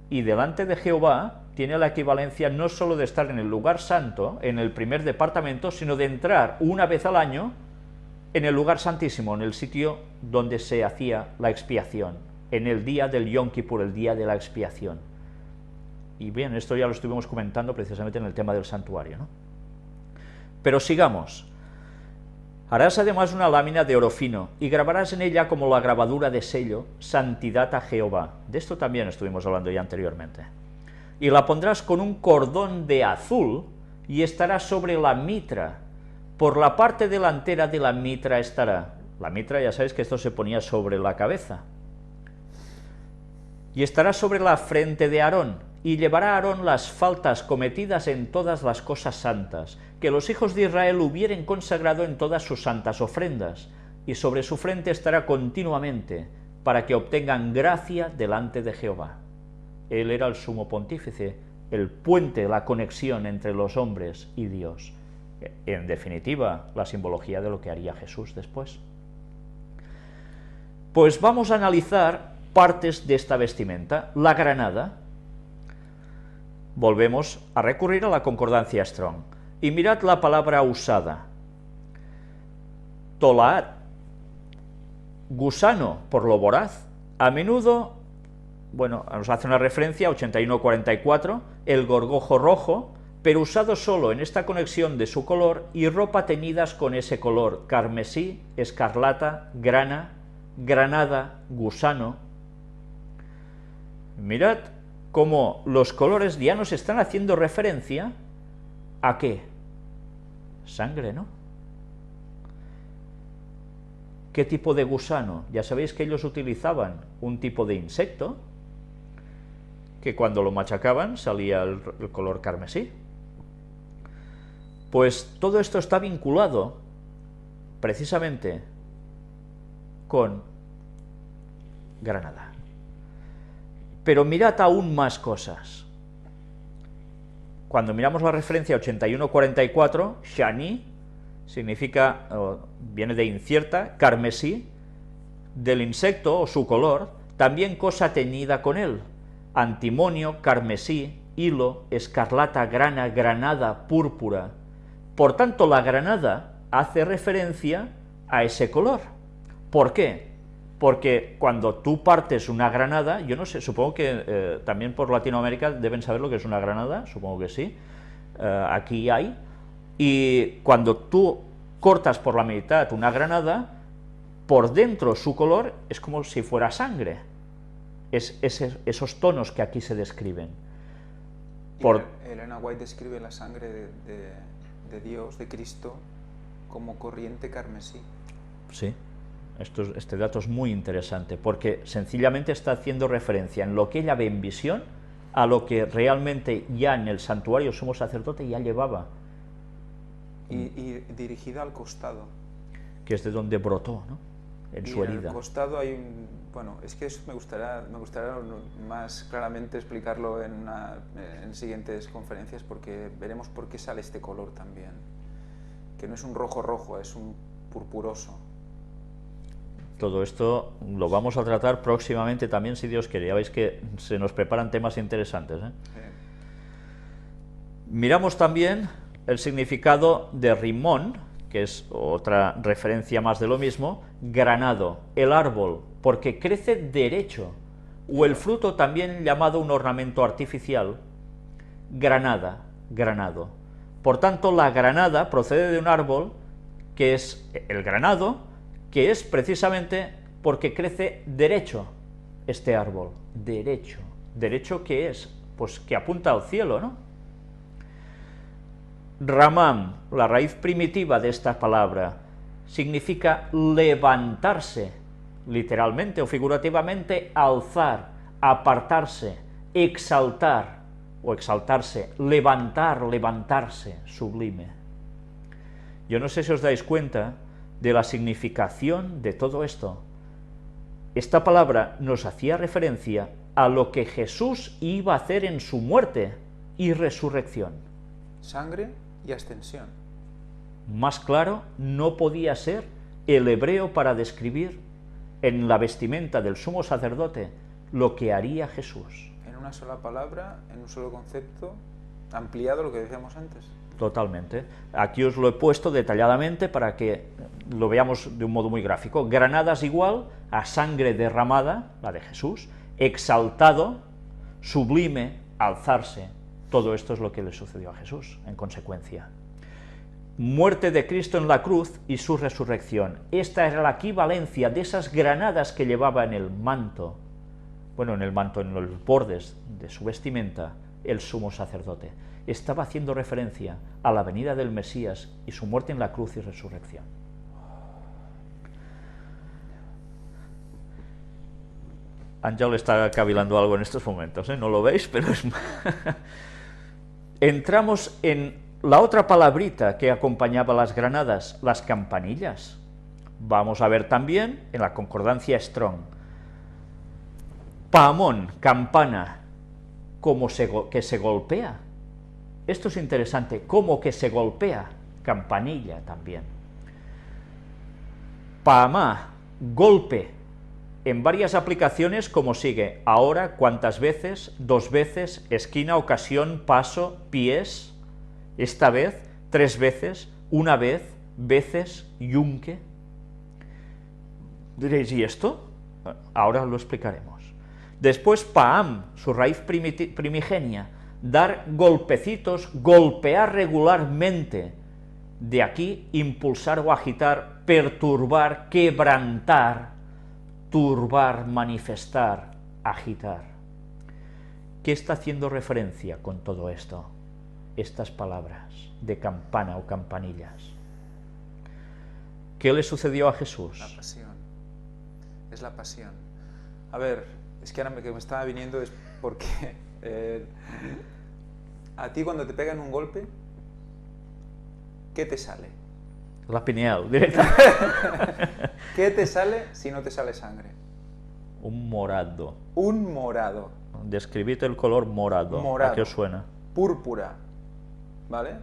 y delante de Jehová tiene la equivalencia no solo de estar en el lugar santo, en el primer departamento, sino de entrar una vez al año en el lugar santísimo, en el sitio donde se hacía la expiación, en el día del Yom Kippur, el día de la expiación. Y bien, esto ya lo estuvimos comentando precisamente en el tema del santuario, ¿no? Pero sigamos. Harás además una lámina de oro fino, y grabarás en ella como la grabadura de sello, santidad a Jehová. De esto también estuvimos hablando ya anteriormente. Y la pondrás con un cordón de azul, y estará sobre la mitra. Por la parte delantera de la mitra estará. La mitra, ya sabéis que esto se ponía sobre la cabeza. Y estará sobre la frente de Aarón, y llevará a Aarón las faltas cometidas en todas las cosas santas, que los hijos de Israel hubieren consagrado en todas sus santas ofrendas, y sobre su frente estará continuamente, para que obtengan gracia delante de Jehová. Él era el sumo pontífice, el puente, la conexión entre los hombres y Dios. En definitiva, la simbología de lo que haría Jesús después. Pues vamos a analizar partes de esta vestimenta. La granada. Volvemos a recurrir a la concordancia Strong. Y mirad la palabra usada. Tolaat, gusano por lo voraz. A menudo, nos hace una referencia a 81:44, el gorgojo rojo, pero usado solo en esta conexión de su color y ropa teñidas con ese color, carmesí, escarlata, grana, granada, gusano. Mirad cómo los colores ya nos están haciendo referencia ¿a qué? Sangre, ¿no? ¿Qué tipo de gusano? Ya sabéis que ellos utilizaban un tipo de insecto que cuando lo machacaban salía el color carmesí. Pues todo esto está vinculado precisamente con granada. Pero mirad aún más cosas. Cuando miramos la referencia 81:44, shani significa, viene de incierta, carmesí, del insecto o su color, también cosa teñida con él, antimonio, carmesí, hilo, escarlata, grana, granada, púrpura. Por tanto, la granada hace referencia a ese color. ¿Por qué? Porque cuando tú partes una granada, yo no sé, supongo que también por Latinoamérica deben saber lo que es una granada, supongo que sí, aquí hay, y cuando tú cortas por la mitad una granada, por dentro su color es como si fuera sangre, esos tonos que aquí se describen. Elena White describe la sangre de Dios, de Cristo, como corriente carmesí. Sí. Este dato es muy interesante, porque sencillamente está haciendo referencia en lo que ella ve en visión a lo que realmente ya en el santuario sumo sacerdote ya llevaba. Y dirigida al costado. Que es de donde brotó, ¿no? en su herida. En el costado hay un... Bueno, es que eso me gustaría más claramente explicarlo en siguientes conferencias, porque veremos por qué sale este color también. Que no es un rojo rojo, es un purpuroso. Todo esto lo vamos a tratar próximamente también, si Dios quiere. Ya veis que se nos preparan temas interesantes, ¿eh? Sí. Miramos también el significado de rimón, que es otra referencia más de lo mismo, granado, el árbol, porque crece derecho, o el fruto también llamado un ornamento artificial, granada, granado. Por tanto, la granada procede de un árbol que es el granado, que es precisamente porque crece derecho este árbol, derecho. ¿Derecho qué es? Pues que apunta al cielo, ¿no? Ramam, la raíz primitiva de esta palabra, significa levantarse, literalmente o figurativamente, alzar, apartarse, exaltar o exaltarse, levantar, levantarse, sublime. Yo no sé si os dais cuenta de la significación de todo esto. Esta palabra nos hacía referencia a lo que Jesús iba a hacer en su muerte y resurrección. Sangre y ascensión. Más claro no podía ser el hebreo para describir en la vestimenta del sumo sacerdote lo que haría Jesús. En una sola palabra, en un solo concepto, ampliado lo que decíamos antes. Totalmente. Aquí os lo he puesto detalladamente para que lo veamos de un modo muy gráfico. Granadas igual a sangre derramada, la de Jesús, exaltado, sublime, alzarse. Todo esto es lo que le sucedió a Jesús, en consecuencia. Muerte de Cristo en la cruz y su resurrección. Esta era la equivalencia de esas granadas que llevaba en el manto, bueno, en los bordes de su vestimenta, el sumo sacerdote. Estaba haciendo referencia a la venida del Mesías y su muerte en la cruz y resurrección. Ángel está cavilando algo en estos momentos, ¿eh? No lo veis, pero es... Entramos en la otra palabrita que acompañaba las granadas, las campanillas. Vamos a ver también en la concordancia Strong. Paamón, campana, como que se golpea. Esto es interesante, como que se golpea, campanilla también. Paamá, golpe, en varias aplicaciones como sigue: ahora, cuántas veces, dos veces, esquina, ocasión, paso, pies, esta vez, tres veces, una vez, veces, yunque. Diréis, ¿y esto? Ahora lo explicaremos. Después, paam, su raíz primigenia, dar golpecitos, golpear regularmente. De aquí, impulsar o agitar, perturbar, quebrantar, turbar, manifestar, agitar. ¿Qué está haciendo referencia con todo esto? Estas palabras de campana o campanillas. ¿Qué le sucedió a Jesús? La pasión. Es la pasión. A ver, es que ahora que me estaba viniendo es porque a ti cuando te pegan un golpe, ¿qué te sale? La pineal, directamente. ¿Qué te sale si no te sale sangre? Un morado. Un morado. Describid el color morado. Morado. ¿A qué os suena? Púrpura. ¿Vale?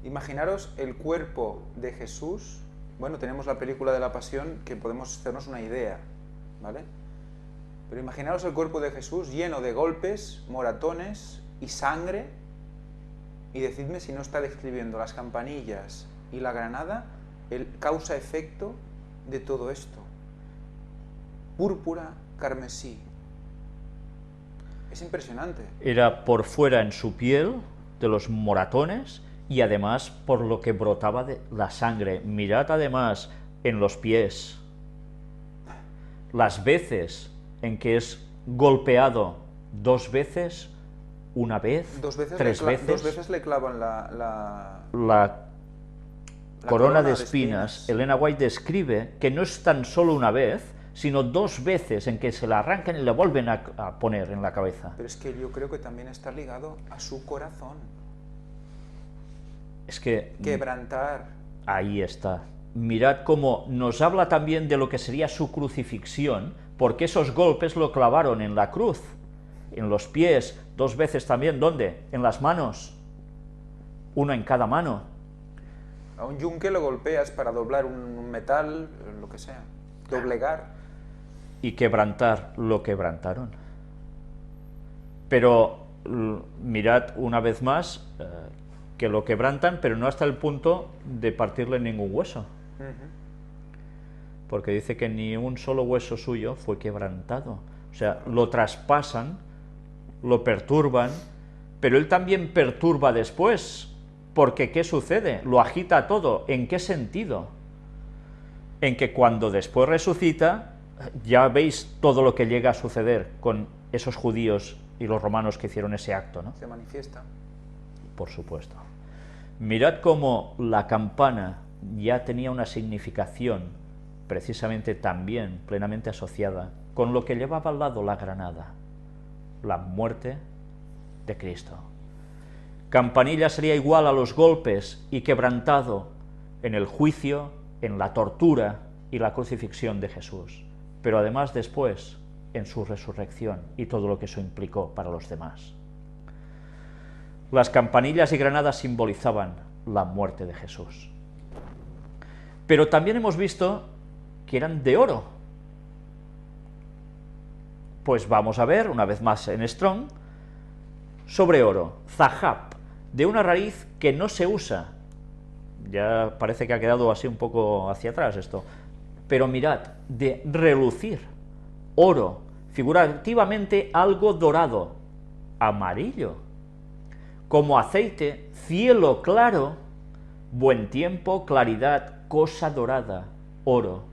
Imaginaros el cuerpo de Jesús. Bueno, tenemos la película de la Pasión que podemos hacernos una idea. ¿Vale? Pero imaginaros el cuerpo de Jesús lleno de golpes, moratones y sangre. Y decidme si no está describiendo las campanillas y la granada el causa-efecto de todo esto. Púrpura, carmesí. Es impresionante. Era por fuera en su piel, de los moratones, y además por lo que brotaba de la sangre. Mirad además en los pies, las veces en que es golpeado, dos veces, una vez, tres veces. Dos veces le clavan la corona de espinas. Elena White describe que no es tan solo una vez, sino dos veces en que se la arrancan y la vuelven a poner en la cabeza. Pero es que yo creo que también está ligado a su corazón. Es que... Quebrantar. Ahí está. mirad cómo nos habla también de lo que sería su crucifixión, porque esos golpes lo clavaron en la cruz, en los pies, 2 veces también, ¿dónde? En las manos, uno en cada mano. A un yunque lo golpeas para doblar un metal, lo que sea, doblegar. Y quebrantar, lo quebrantaron. Pero mirad una vez más que lo quebrantan, pero no hasta el punto de partirle ningún hueso. Porque dice que ni un solo hueso suyo fue quebrantado. O sea, lo traspasan, lo perturban, pero él también perturba después. Porque ¿qué sucede? Lo agita todo. ¿En qué sentido? En que cuando después resucita, ya veis todo lo que llega a suceder con esos judíos y los romanos que hicieron ese acto, ¿no? Se manifiesta. Por supuesto. Mirad cómo la campana ya tenía una significación, precisamente también plenamente asociada con lo que llevaba al lado la granada, la muerte de Cristo. Campanilla sería igual a los golpes y quebrantado en el juicio, en la tortura y la crucifixión de Jesús, pero además después en su resurrección y todo lo que eso implicó para los demás. Las campanillas y granadas simbolizaban la muerte de Jesús. Pero también hemos visto que eran de oro. Pues vamos a ver, una vez más en Strong, sobre oro, zahab, de una raíz que no se usa. Ya parece que ha quedado así un poco hacia atrás esto. Pero mirad, de relucir, oro, figurativamente algo dorado, amarillo, como aceite, cielo claro, buen tiempo, claridad, cosa dorada, oro.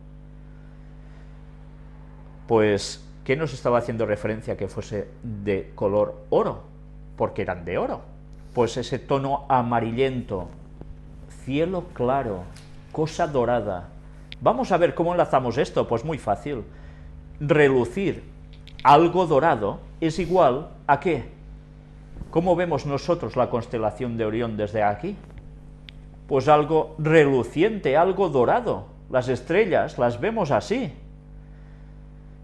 Pues, ¿qué nos estaba haciendo referencia que fuese de color oro? Porque eran de oro. Pues ese tono amarillento, cielo claro, cosa dorada. Vamos a ver cómo enlazamos esto. Pues muy fácil. Relucir algo dorado es igual a ¿qué? ¿Cómo vemos nosotros la constelación de Orión desde aquí? Pues algo reluciente, algo dorado. Las estrellas las vemos así.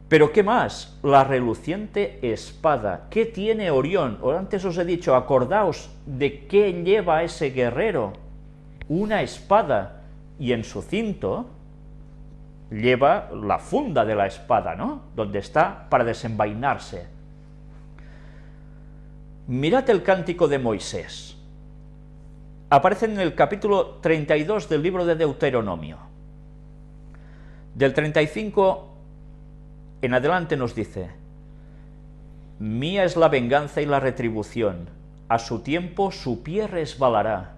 Pero ¿qué más? La reluciente espada. ¿Qué tiene Orión? Antes os he dicho, acordaos de qué lleva ese guerrero. Una espada. Y en su cinto lleva la funda de la espada, ¿no? Donde está para desenvainarse. Mirad el cántico de Moisés. Aparece en el capítulo 32 del libro de Deuteronomio. Del 35 en adelante nos dice: mía es la venganza y la retribución, a su tiempo su pie resbalará,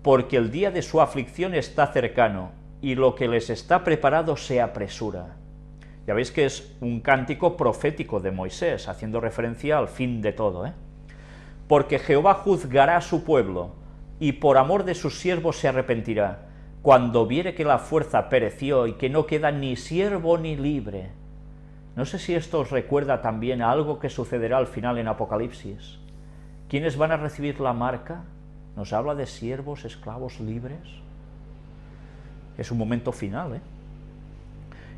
porque el día de su aflicción está cercano, y lo que les está preparado se apresura. Ya veis que es un cántico profético de Moisés, haciendo referencia al fin de todo, Porque Jehová juzgará a su pueblo, y por amor de sus siervos se arrepentirá, cuando viere que la fuerza pereció y que no queda ni siervo ni libre. No sé si esto os recuerda también a algo que sucederá al final en Apocalipsis. ¿Quiénes van a recibir la marca? ¿Nos habla de siervos, esclavos libres? Es un momento final,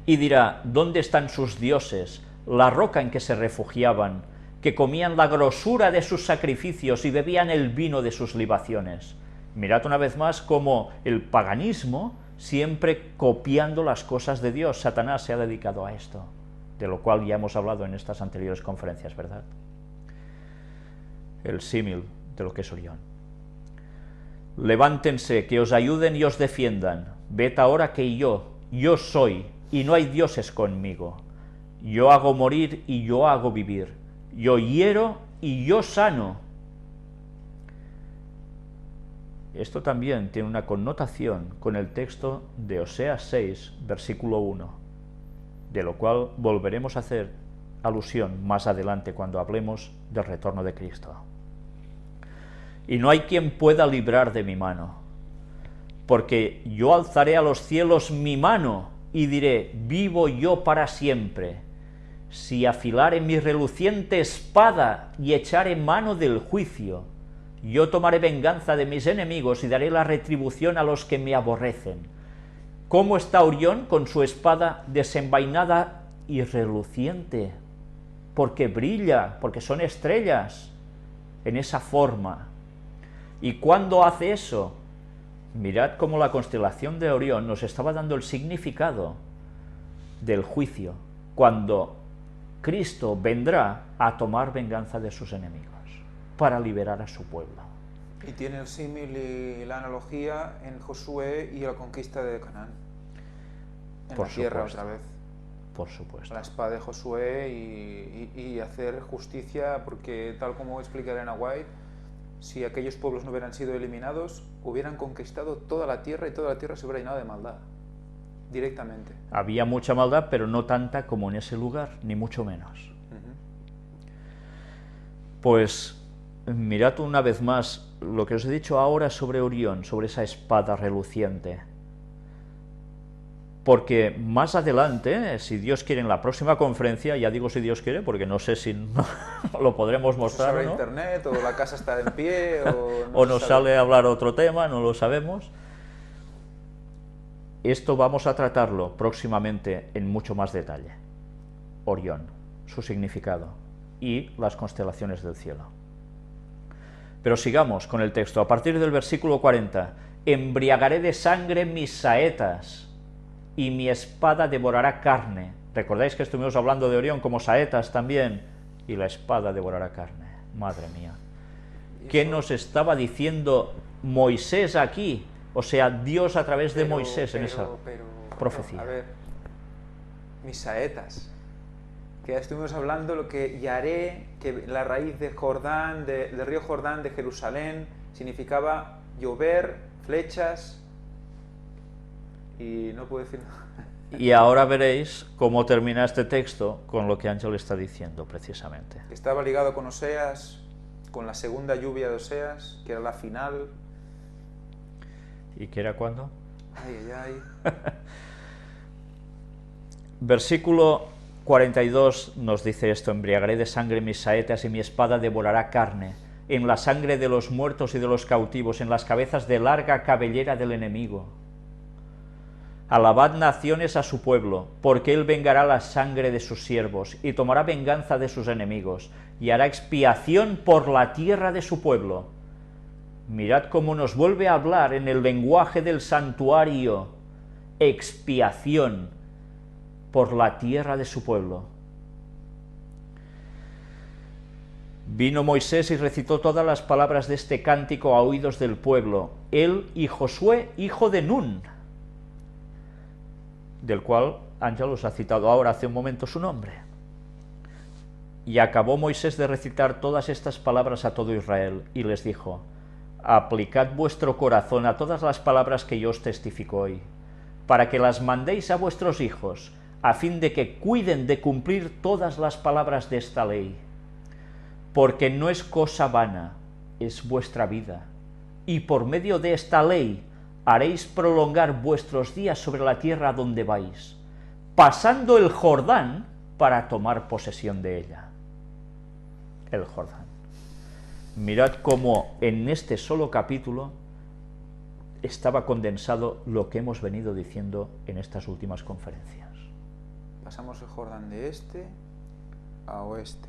Y dirá: ¿dónde están sus dioses, la roca en que se refugiaban, que comían la grosura de sus sacrificios y bebían el vino de sus libaciones? Mirad una vez más cómo el paganismo, siempre copiando las cosas de Dios, Satanás se ha dedicado a esto, de lo cual ya hemos hablado en estas anteriores conferencias, ¿verdad? El símil de lo que es Orión. Levántense, que os ayuden y os defiendan. Ved ahora que yo soy, y no hay dioses conmigo. Yo hago morir y yo hago vivir. Yo hiero y yo sano. Esto también tiene una connotación con el texto de Oseas 6, versículo 1, de lo cual volveremos a hacer alusión más adelante cuando hablemos del retorno de Cristo. Y no hay quien pueda librar de mi mano, porque yo alzaré a los cielos mi mano y diré: vivo yo para siempre. Si afilare mi reluciente espada y echare mano del juicio, yo tomaré venganza de mis enemigos y daré la retribución a los que me aborrecen. ¿Cómo está Orión con su espada desenvainada y reluciente? Porque brilla, porque son estrellas, en esa forma. ¿Y cuándo hace eso? Mirad cómo la constelación de Orión nos estaba dando el significado del juicio, cuando Cristo vendrá a tomar venganza de sus enemigos, para liberar a su pueblo. Y tiene el símil y la analogía en Josué y la conquista de Canaán, en Por la tierra supuesto. otra vez. Por supuesto. La espada de Josué y hacer justicia, porque tal como explica Elena White, si aquellos pueblos no hubieran sido eliminados, hubieran conquistado toda la tierra y toda la tierra se hubiera llenado de maldad, directamente. Había mucha maldad, pero no tanta como en ese lugar, ni mucho menos. Pues mirad una vez más lo que os he dicho ahora sobre Orión, sobre esa espada reluciente. Porque más adelante, si Dios quiere, en la próxima conferencia, ya digo si Dios quiere, porque no sé si no lo podremos mostrar o no. Internet, o la casa está en pie, o nos sale a hablar otro tema, no lo sabemos. Esto vamos a tratarlo próximamente en mucho más detalle. Orión, su significado y las constelaciones del cielo. Pero sigamos con el texto. A partir del versículo 40, embriagaré de sangre mis saetas y mi espada devorará carne. ¿Recordáis que estuvimos hablando de Orión como saetas también? Y la espada devorará carne. Madre mía. ¿Qué nos estaba diciendo Moisés aquí? O sea, Dios a través de Moisés en esa profecía. A ver, mis saetas. Que ya estuvimos hablando lo que Yaré, que la raíz de Jordán, del río Jordán, de Jerusalén, significaba llover, flechas, y no puedo decir nada. Y ahora veréis cómo termina este texto con lo que Ángel está diciendo precisamente. Estaba ligado con Oseas, con la segunda lluvia de Oseas, que era la final. ¿Y qué era cuándo? Ay, ay, ay. Versículo 42 nos dice esto: embriagaré de sangre mis saetas y mi espada devorará carne, en la sangre de los muertos y de los cautivos, en las cabezas de larga cabellera del enemigo. Alabad naciones a su pueblo, porque él vengará la sangre de sus siervos, y tomará venganza de sus enemigos, y hará expiación por la tierra de su pueblo. Mirad cómo nos vuelve a hablar en el lenguaje del santuario: expiación por la tierra de su pueblo. Vino Moisés y recitó todas las palabras de este cántico a oídos del pueblo, él y Josué, hijo de Nun, del cual Ángel os ha citado ahora hace un momento su nombre. Y acabó Moisés de recitar todas estas palabras a todo Israel, y les dijo: aplicad vuestro corazón a todas las palabras que yo os testifico hoy, para que las mandéis a vuestros hijos, a fin de que cuiden de cumplir todas las palabras de esta ley. Porque no es cosa vana, es vuestra vida, y por medio de esta ley haréis prolongar vuestros días sobre la tierra donde vais, pasando el Jordán para tomar posesión de ella. El Jordán. Mirad cómo en este solo capítulo estaba condensado lo que hemos venido diciendo en estas últimas conferencias. Pasamos el Jordán de este a oeste.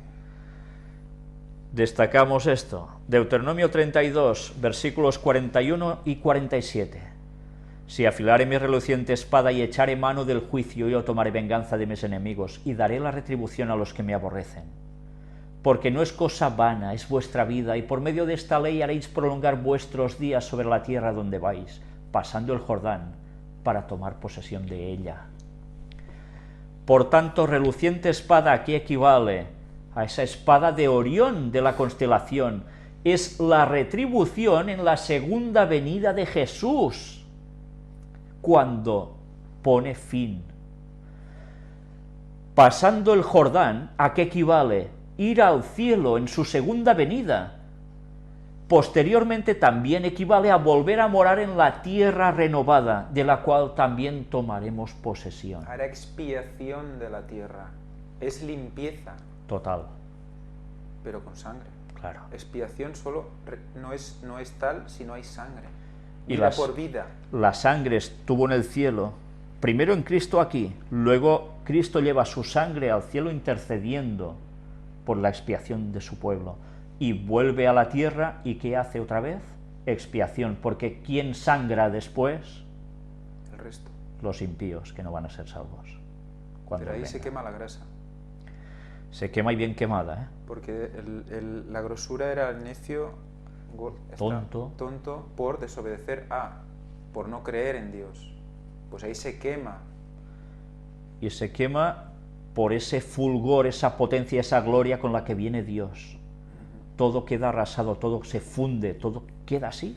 Destacamos esto: Deuteronomio 32, versículos 41 y 47. Si afilare mi reluciente espada y echaré mano del juicio, yo tomaré venganza de mis enemigos y daré la retribución a los que me aborrecen. Porque no es cosa vana, es vuestra vida, y por medio de esta ley haréis prolongar vuestros días sobre la tierra donde vais, pasando el Jordán para tomar posesión de ella. Por tanto, reluciente espada aquí equivale a esa espada de Orión de la constelación. Es la retribución en la segunda venida de Jesús, cuando pone fin. Pasando el Jordán, ¿a qué equivale? Ir al cielo en su segunda venida. Posteriormente también equivale a volver a morar en la tierra renovada, de la cual también tomaremos posesión. Hará expiación de la tierra. Es limpieza. Total. Pero con sangre. Claro. Expiación solo no es tal si no hay sangre. Y vida por vida. La sangre estuvo en el cielo primero en Cristo aquí, luego Cristo lleva su sangre al cielo intercediendo por la expiación de su pueblo, y vuelve a la tierra, ¿y qué hace otra vez? Expiación, porque ¿quién sangra después? El resto. Los impíos, que no van a ser salvos. Pero ahí se quema la grasa. Se quema y bien quemada, ¿eh? Porque la grosura era el necio tonto por desobedecer por no creer en Dios. Pues ahí se quema. Y se quema por ese fulgor, esa potencia, esa gloria con la que viene Dios. Todo queda arrasado, todo se funde, todo queda así.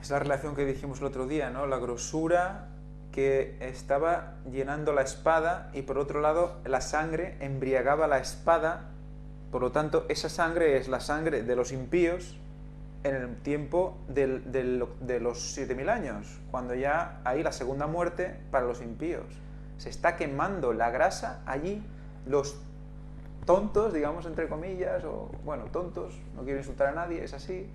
Es la relación que dijimos el otro día, ¿no? La grosura que estaba llenando la espada y por otro lado la sangre embriagaba la espada, por lo tanto esa sangre es la sangre de los impíos en el tiempo de los 7000 años, cuando ya hay la segunda muerte para los impíos. Se está quemando la grasa allí, los tontos, digamos entre comillas, o bueno, tontos, no quiero insultar a nadie, es así,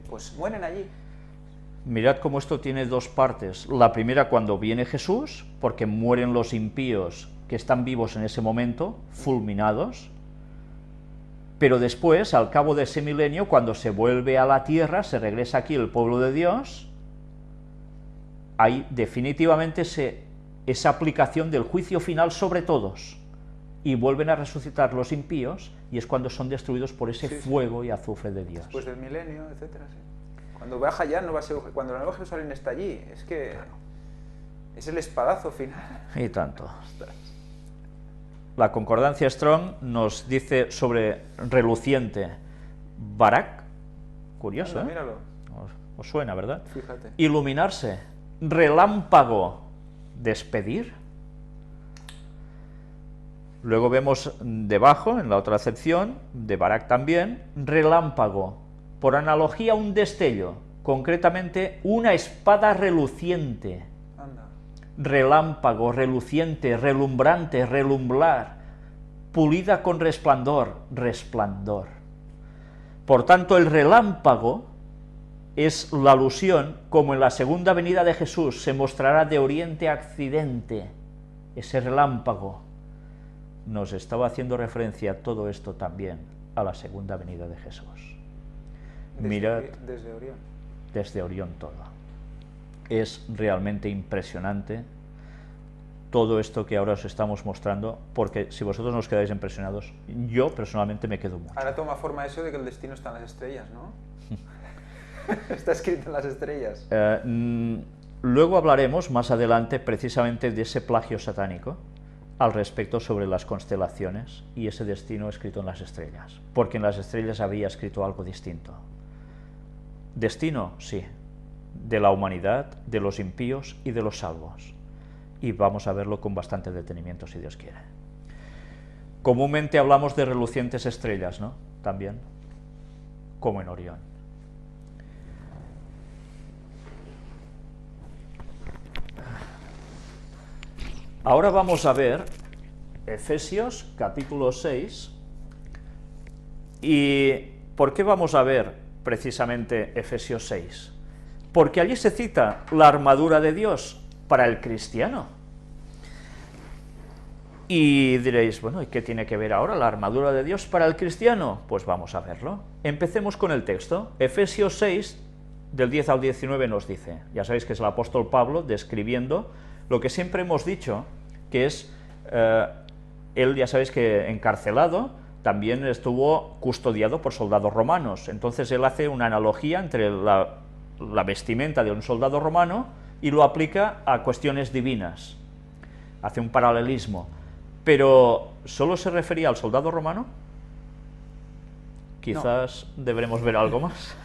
pues mueren allí. Mirad cómo esto tiene dos partes. La primera cuando viene Jesús, porque mueren los impíos que están vivos en ese momento, fulminados, pero después, al cabo de ese milenio, cuando se vuelve a la tierra, se regresa aquí el pueblo de Dios, hay definitivamente esa aplicación del juicio final sobre todos, y vuelven a resucitar los impíos, y es cuando son destruidos por ese fuego y azufre de Dios. Después del milenio, etcétera, sí. Cuando baja ya no va a ser, cuando la Nueva Jerusalén está allí, es que es el espadazo final. Y tanto. La concordancia Strong nos dice sobre reluciente Barak, curioso, anda, míralo. Os suena, ¿verdad? Fíjate. Iluminarse, relámpago, despedir. Luego vemos debajo, en la otra acepción, de Barak también, relámpago. Por analogía, un destello, concretamente una espada reluciente. Anda. Relámpago, reluciente, relumbrante, relumbrar, pulida con resplandor, resplandor. Por tanto, el relámpago es la alusión, como en la segunda venida de Jesús se mostrará de oriente a occidente, ese relámpago. Nos estaba haciendo referencia todo esto también a la segunda venida de Jesús. Mirad, desde Orión todo. Es realmente impresionante todo esto que ahora os estamos mostrando, porque si vosotros no os quedáis impresionados, yo personalmente me quedo mucho. Ahora toma forma eso de que el destino está en las estrellas, ¿no? Está escrito en las estrellas. Luego hablaremos más adelante precisamente de ese plagio satánico al respecto sobre las constelaciones y ese destino escrito en las estrellas, porque en las estrellas había escrito algo distinto. Destino, sí, de la humanidad, de los impíos y de los salvos. Y vamos a verlo con bastante detenimiento, si Dios quiere. Comúnmente hablamos de relucientes estrellas, ¿no? También, como en Orión. Ahora vamos a ver Efesios capítulo 6. ¿Y por qué vamos a ver precisamente Efesios 6? Porque allí se cita la armadura de Dios para el cristiano. Y diréis, bueno, ¿y qué tiene que ver ahora la armadura de Dios para el cristiano? Pues vamos a verlo. Empecemos con el texto. Efesios 6, del 10 al 19 nos dice, ya sabéis que es el apóstol Pablo describiendo lo que siempre hemos dicho, que es, él ya sabéis que encarcelado, también estuvo custodiado por soldados romanos. Entonces él hace una analogía entre la vestimenta de un soldado romano y lo aplica a cuestiones divinas. Hace un paralelismo. Pero, ¿solo se refería al soldado romano? Quizás no. Deberemos ver algo más.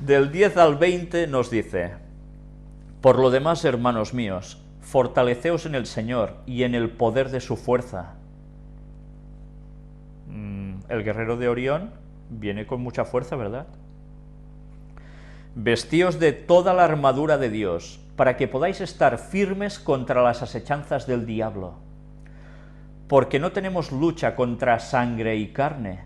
Del 10 al 20 nos dice, por lo demás, hermanos míos, fortaleceos en el Señor y en el poder de su fuerza. El guerrero de Orión viene con mucha fuerza, ¿verdad? Vestíos de toda la armadura de Dios, para que podáis estar firmes contra las asechanzas del diablo. Porque no tenemos lucha contra sangre y carne,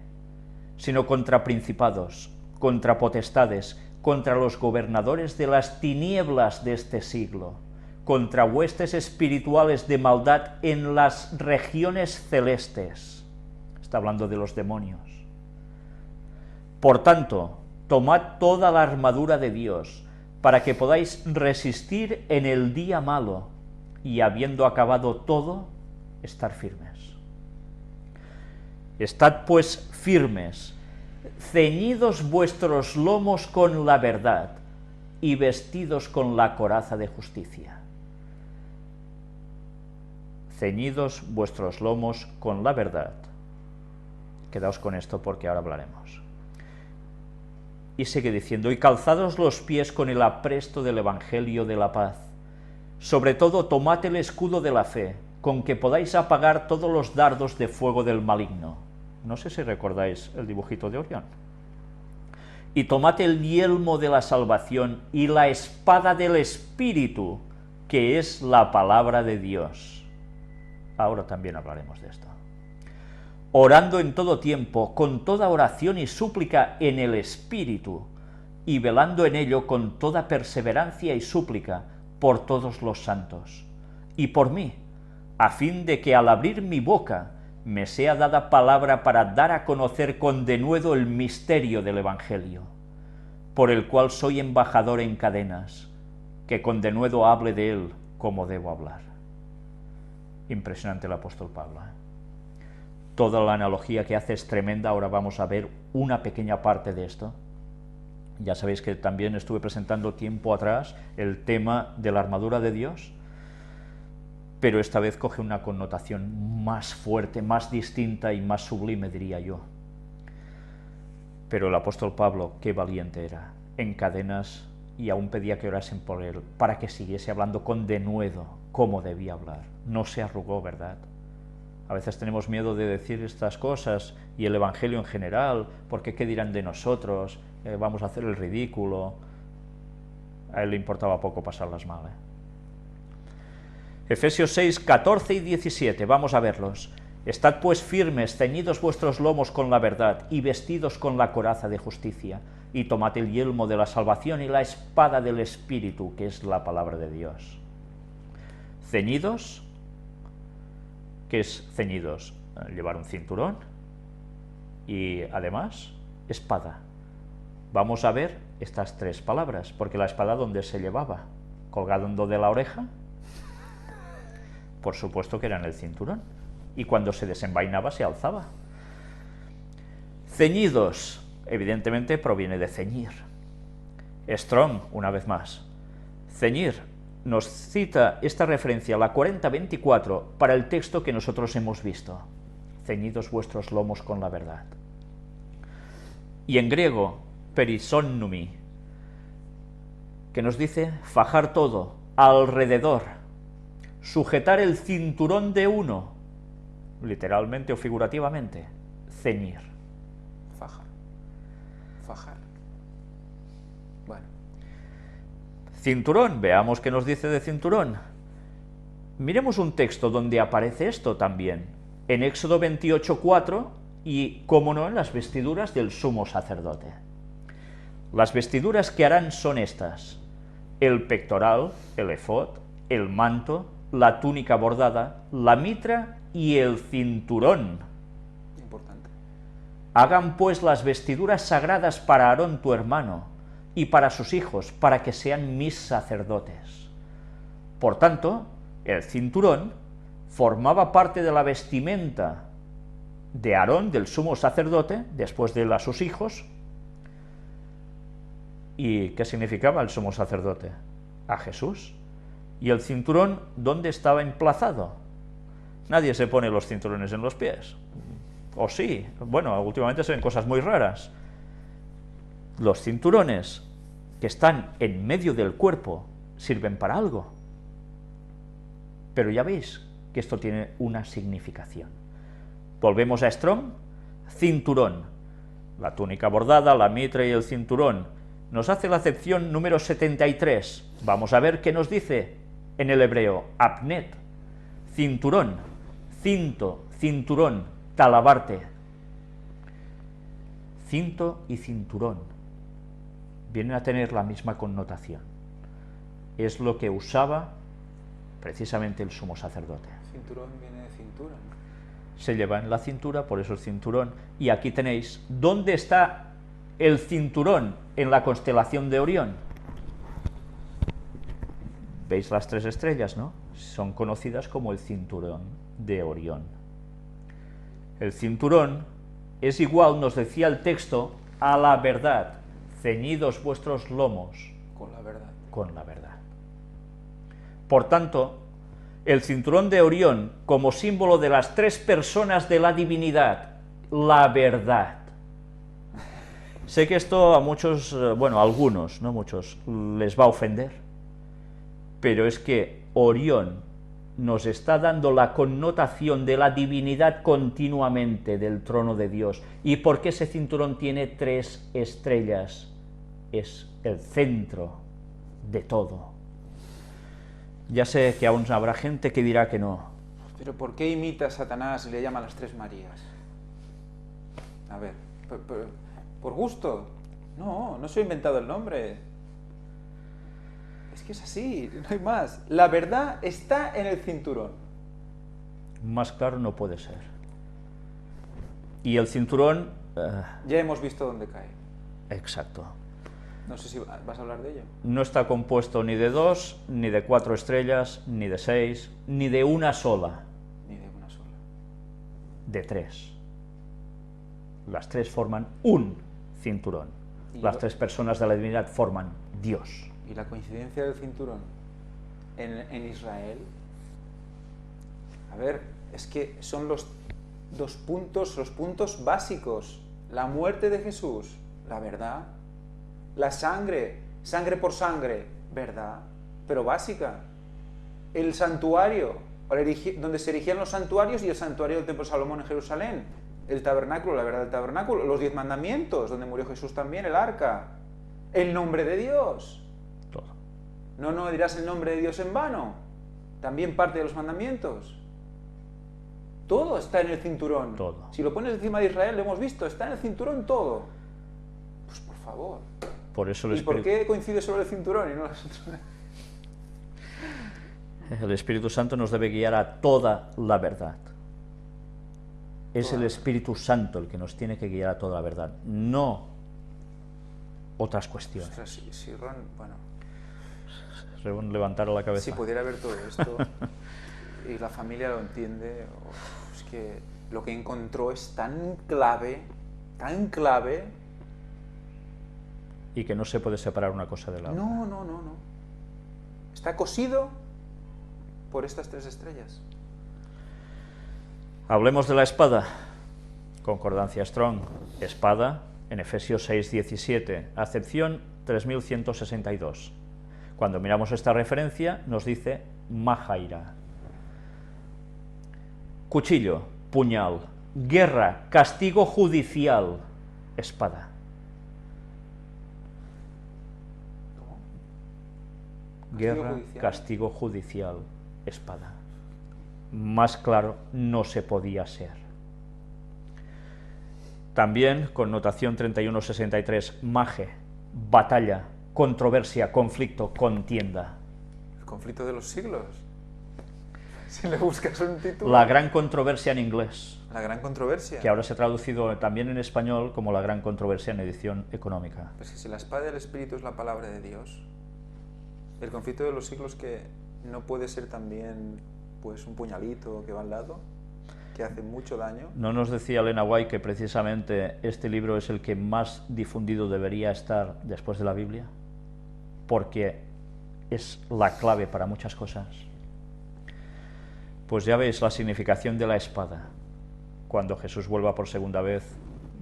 sino contra principados, contra potestades, contra los gobernadores de las tinieblas de este siglo, contra huestes espirituales de maldad en las regiones celestes. Está hablando de los demonios. Por tanto, tomad toda la armadura de Dios, para que podáis resistir en el día malo, y habiendo acabado todo, estar firmes. Estad pues firmes, ceñidos vuestros lomos con la verdad, y vestidos con la coraza de justicia. Ceñidos vuestros lomos con la verdad. Quedaos con esto porque ahora hablaremos. Y sigue diciendo, y calzados los pies con el apresto del Evangelio de la paz. Sobre todo tomad el escudo de la fe, con que podáis apagar todos los dardos de fuego del maligno. No sé si recordáis el dibujito de Orión. Y tomad el yelmo de la salvación y la espada del Espíritu, que es la palabra de Dios. Ahora también hablaremos de esto. Orando en todo tiempo, con toda oración y súplica en el Espíritu, y velando en ello con toda perseverancia y súplica por todos los santos, y por mí, a fin de que al abrir mi boca me sea dada palabra para dar a conocer con denuedo el misterio del Evangelio, por el cual soy embajador en cadenas, que con denuedo hable de él como debo hablar. Impresionante el apóstol Pablo, ¿eh? Toda la analogía que hace es tremenda. Ahora vamos a ver una pequeña parte de esto. Ya sabéis que también estuve presentando tiempo atrás el tema de la armadura de Dios, pero esta vez coge una connotación más fuerte, más distinta y más sublime, diría yo. Pero el apóstol Pablo, qué valiente era, en cadenas, y aún pedía que orasen por él, para que siguiese hablando con denuedo, como debía hablar. No se arrugó, ¿verdad? A veces tenemos miedo de decir estas cosas, y el Evangelio en general, porque ¿qué dirán de nosotros? Vamos a hacer el ridículo. A él le importaba poco pasarlas mal, Efesios 6, 14 y 17, vamos a verlos. Estad pues firmes, ceñidos vuestros lomos con la verdad, y vestidos con la coraza de justicia, y tomad el yelmo de la salvación y la espada del Espíritu, que es la palabra de Dios. Ceñidos, ¿qué es ceñidos? Llevar un cinturón y además espada. Vamos a ver estas tres palabras, porque la espada, ¿dónde se llevaba? ¿Colgando de la oreja? Por supuesto que era en el cinturón, y cuando se desenvainaba se alzaba. Ceñidos, evidentemente proviene de ceñir. Strong, una vez más. Ceñir nos cita esta referencia, la 40:24, para el texto que nosotros hemos visto. Ceñidos vuestros lomos con la verdad. Y en griego, perisonnumi, que nos dice fajar todo, alrededor, sujetar el cinturón de uno, literalmente o figurativamente, ceñir. Fajar. Bueno. Cinturón, veamos qué nos dice de cinturón. Miremos un texto donde aparece esto también, en Éxodo 28:4 y, como no, en las vestiduras del sumo sacerdote. Las vestiduras que harán son estas: el pectoral, el efod, el manto, la túnica bordada, la mitra y el cinturón. Importante. Hagan pues las vestiduras sagradas para Aarón tu hermano y para sus hijos, para que sean mis sacerdotes. Por tanto, el cinturón formaba parte de la vestimenta de Aarón, del sumo sacerdote, después de él a sus hijos. ¿Y qué significaba el sumo sacerdote? A Jesús. ¿Y el cinturón dónde estaba emplazado? Nadie se pone los cinturones en los pies. ¿O sí? Bueno, últimamente se ven cosas muy raras. Los cinturones que están en medio del cuerpo sirven para algo. Pero ya veis que esto tiene una significación. Volvemos a Strong. Cinturón. La túnica bordada, la mitra y el cinturón. Nos hace la acepción número 73. Vamos a ver qué nos dice en el hebreo. Apnet. Cinturón. Cinto. Cinturón. Talabarte. Cinto y cinturón. vienen a tener la misma connotación. Es lo que usaba precisamente el sumo sacerdote. Cinturón viene de cintura, ¿no? Se lleva en la cintura, por eso el cinturón. Y aquí tenéis, ¿dónde está el cinturón en la constelación de Orión? ¿Veis las 3 estrellas, no? Son conocidas como el cinturón de Orión. El cinturón es igual, nos decía el texto, a la verdad. Ceñidos vuestros lomos. Con la verdad. Con la verdad. Por tanto, el cinturón de Orión, como símbolo de las 3 personas de la divinidad, la verdad. Sé que esto a muchos, bueno, a algunos, no muchos, les va a ofender, pero es que Orión nos está dando la connotación de la divinidad continuamente del trono de Dios. ¿Y por qué ese cinturón tiene 3 estrellas? Es el centro de todo. Ya sé que aún habrá gente que dirá que no. Pero ¿por qué imita a Satanás y le llama a las 3 Marías? A ver, ¿por gusto? No, no se ha inventado el nombre. Es que es así, no hay más. La verdad está en el cinturón. Más claro no puede ser. Y el cinturón... Ya hemos visto dónde cae. Exacto. No sé si vas a hablar de ello. No está compuesto ni de 2, ni de 4 estrellas, ni de 6, ni de una sola. Ni de una sola. De 3. Las 3 forman un cinturón. Las 3 personas de la divinidad forman Dios. ¿Y la coincidencia del cinturón en Israel? A ver, es que son los puntos básicos. La muerte de Jesús, la verdad. La sangre por sangre, verdad, pero básica. El santuario, donde se erigían los santuarios y el santuario del Templo de Salomón en Jerusalén. El tabernáculo, la verdad del tabernáculo. Los 10 mandamientos, donde murió Jesús también, el arca. El nombre de Dios. Todo. No dirás el nombre de Dios en vano. También parte de los mandamientos. Todo está en el cinturón. Todo. Si lo pones encima de Israel, lo hemos visto, está en el cinturón todo. Pues por favor. Por eso ¿Y por qué coincide solo el cinturón y no las otras? El Espíritu Santo nos debe guiar a toda la verdad. Es el Espíritu Santo el que nos tiene que guiar a toda la verdad, no otras cuestiones. Ostras, si Ron, bueno... Ron levantara la cabeza. Si pudiera ver todo esto y la familia lo entiende, es que lo que encontró es tan clave, y que no se puede separar una cosa de la otra. No. Está cosido por estas 3 estrellas. Hablemos de la espada. Concordancia Strong. Espada, en Efesios 6:17, acepción 3162. Cuando miramos esta referencia, nos dice Mahaira. Cuchillo, puñal, guerra, castigo judicial, espada. Guerra, castigo judicial, espada. Más claro no se podía ser. También, connotación 3163, maje, batalla, controversia, conflicto, contienda. El conflicto de los siglos. Si le buscas un título... La gran controversia en inglés. La gran controversia. Que ahora se ha traducido también en español como la gran controversia en edición económica. Pues que si la espada del Espíritu es la palabra de Dios, el conflicto de los siglos que no puede ser también pues un puñalito que va al lado, que hace mucho daño. ¿No nos decía Elena White que precisamente este libro es el que más difundido debería estar después de la Biblia? Porque es la clave para muchas cosas. Pues ya veis la significación de la espada. Cuando Jesús vuelva por segunda vez,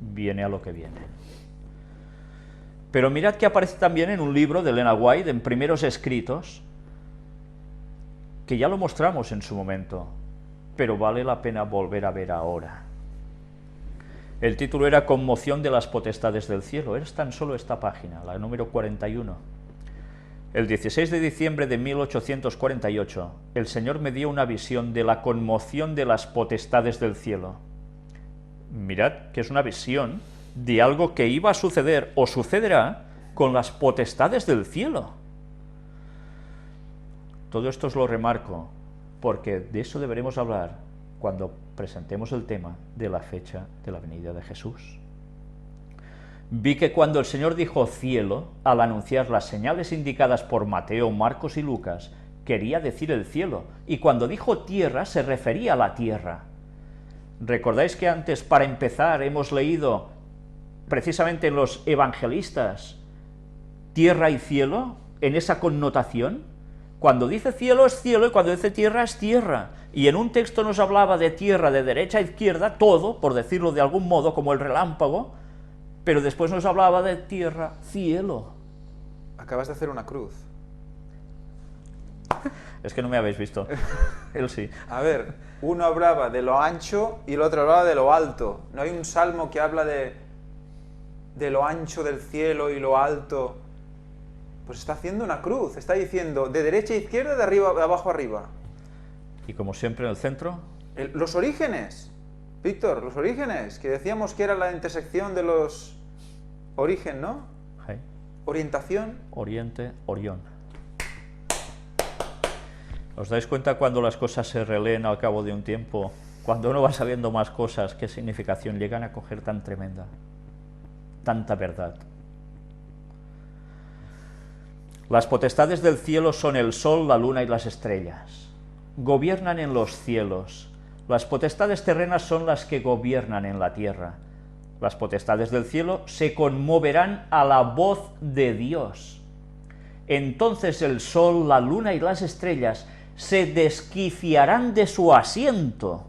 viene a lo que viene. Pero mirad que aparece también en un libro de Elena White, en Primeros Escritos, que ya lo mostramos en su momento, pero vale la pena volver a ver ahora. El título era Conmoción de las potestades del cielo. Es tan solo esta página, la número 41. El 16 de diciembre de 1848, el Señor me dio una visión de la conmoción de las potestades del cielo. Mirad que es una visión de algo que iba a suceder o sucederá con las potestades del cielo. Todo esto os lo remarco, porque de eso deberemos hablar cuando presentemos el tema de la fecha de la venida de Jesús. Vi que cuando el Señor dijo cielo, al anunciar las señales indicadas por Mateo, Marcos y Lucas, quería decir el cielo, y cuando dijo tierra, se refería a la tierra. ¿Recordáis que antes, para empezar, hemos leído precisamente en los evangelistas tierra y cielo, en esa connotación? Cuando dice cielo es cielo y cuando dice tierra es tierra. Y en un texto nos hablaba de tierra de derecha a izquierda, todo, por decirlo de algún modo, como el relámpago, pero después nos hablaba de tierra, cielo. Acabas de hacer una cruz. Es que no me habéis visto. Él sí. A ver, uno hablaba de lo ancho y el otro hablaba de lo alto. ¿No hay un salmo que habla de lo ancho del cielo y lo alto? Pues está haciendo una cruz, está diciendo de derecha a izquierda, de arriba, de abajo a arriba. Y como siempre en el centro... Los orígenes, Víctor, los orígenes, que decíamos que era la intersección de los origen, ¿no? Sí. Orientación. Oriente, Orión. ¿Os dais cuenta cuando las cosas se releen al cabo de un tiempo? Cuando uno va sabiendo más cosas, ¿qué significación llegan a coger tan tremenda? Tanta verdad. Las potestades del cielo son el sol, la luna y las estrellas. Gobiernan en los cielos. Las potestades terrenas son las que gobiernan en la tierra. Las potestades del cielo se conmoverán a la voz de Dios. Entonces el sol, la luna y las estrellas se desquiciarán de su asiento.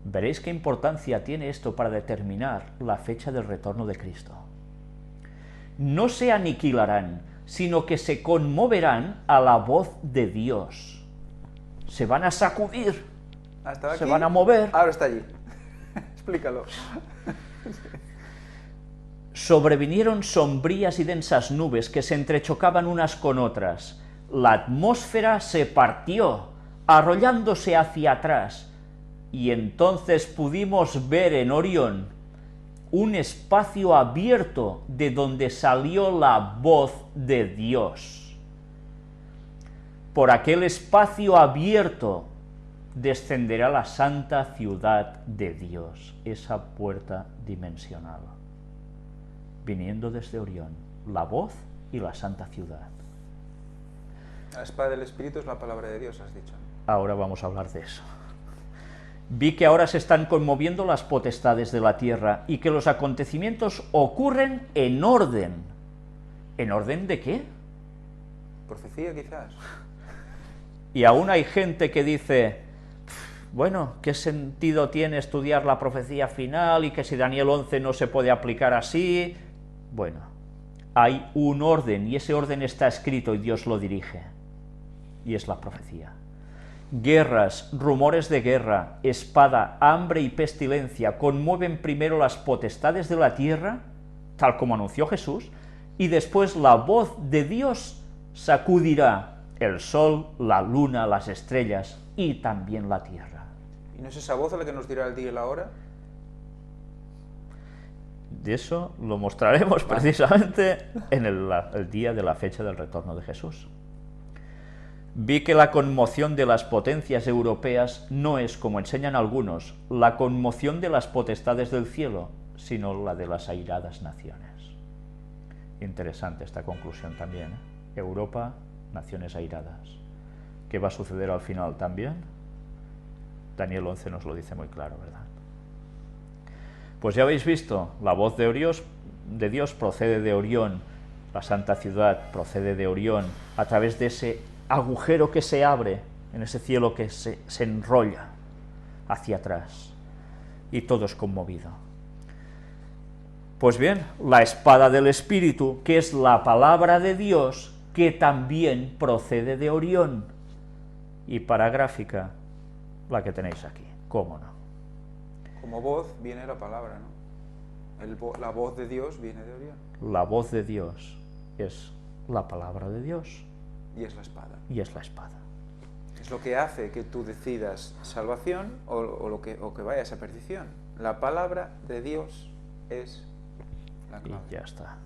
Veréis qué importancia tiene esto para determinar la fecha del retorno de Cristo. No se aniquilarán, sino que se conmoverán a la voz de Dios. Se van a sacudir, se van a mover. Ahora está allí. Explícalo. Sobrevinieron sombrías y densas nubes que se entrechocaban unas con otras. La atmósfera se partió, arrollándose hacia atrás, y entonces pudimos ver en Orión un espacio abierto de donde salió la voz de Dios. Por aquel espacio abierto descenderá la santa ciudad de Dios, esa puerta dimensional, viniendo desde Orión, la voz y la santa ciudad. La espada del Espíritu es la palabra de Dios, has dicho. Ahora vamos a hablar de eso. Vi que ahora se están conmoviendo las potestades de la tierra y que los acontecimientos ocurren en orden. ¿En orden de qué? Profecía, quizás. Y aún hay gente que dice, bueno, ¿qué sentido tiene estudiar la profecía final y que si Daniel 11 no se puede aplicar así? Bueno, hay un orden y ese orden está escrito y Dios lo dirige. Y es la profecía. Guerras, rumores de guerra, espada, hambre y pestilencia conmueven primero las potestades de la tierra, tal como anunció Jesús, y después la voz de Dios sacudirá el sol, la luna, las estrellas y también la tierra. ¿Y no es esa voz la que nos dirá el día y la hora? De eso lo mostraremos precisamente en el día de la fecha del retorno de Jesús. Vi que la conmoción de las potencias europeas no es, como enseñan algunos, la conmoción de las potestades del cielo, sino la de las airadas naciones. Interesante esta conclusión también, ¿eh? Europa, naciones airadas. ¿Qué va a suceder al final también? Daniel 11 nos lo dice muy claro, ¿verdad? Pues ya habéis visto, la voz de Dios procede de Orión, la santa ciudad procede de Orión, a través de ese agujero que se abre en ese cielo que se enrolla hacia atrás, y todo es conmovido. Pues bien, la espada del Espíritu, que es la palabra de Dios, que también procede de Orión, y para gráfica, la que tenéis aquí, ¿cómo no? Como voz viene la palabra, ¿no? La voz de Dios viene de Orión. La voz de Dios es la palabra de Dios. Y es la espada. Y es la espada. Es lo que hace que tú decidas salvación o que vayas a perdición. La palabra de Dios es la clave. Y ya está.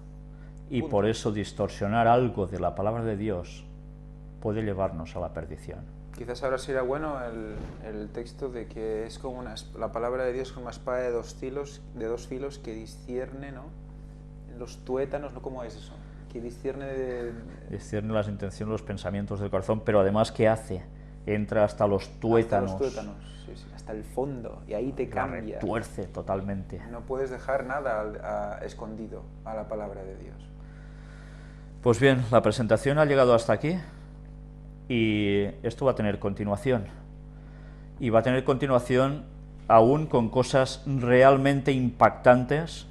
Y por eso distorsionar algo de la palabra de Dios puede llevarnos a la perdición. Quizás ahora sería bueno el texto de que es como la palabra de Dios como una espada de dos filos que discierne, ¿no? Los tuétanos, ¿no? ¿Cómo es eso? Que discierne las intenciones, los pensamientos del corazón, pero además, ¿qué hace? Entra hasta los tuétanos. Hasta los tuétanos, sí, hasta el fondo, y ahí te cambia. Retuerce totalmente. No puedes dejar nada escondido a la palabra de Dios. Pues bien, la presentación ha llegado hasta aquí y esto va a tener continuación. Y va a tener continuación aún con cosas realmente impactantes,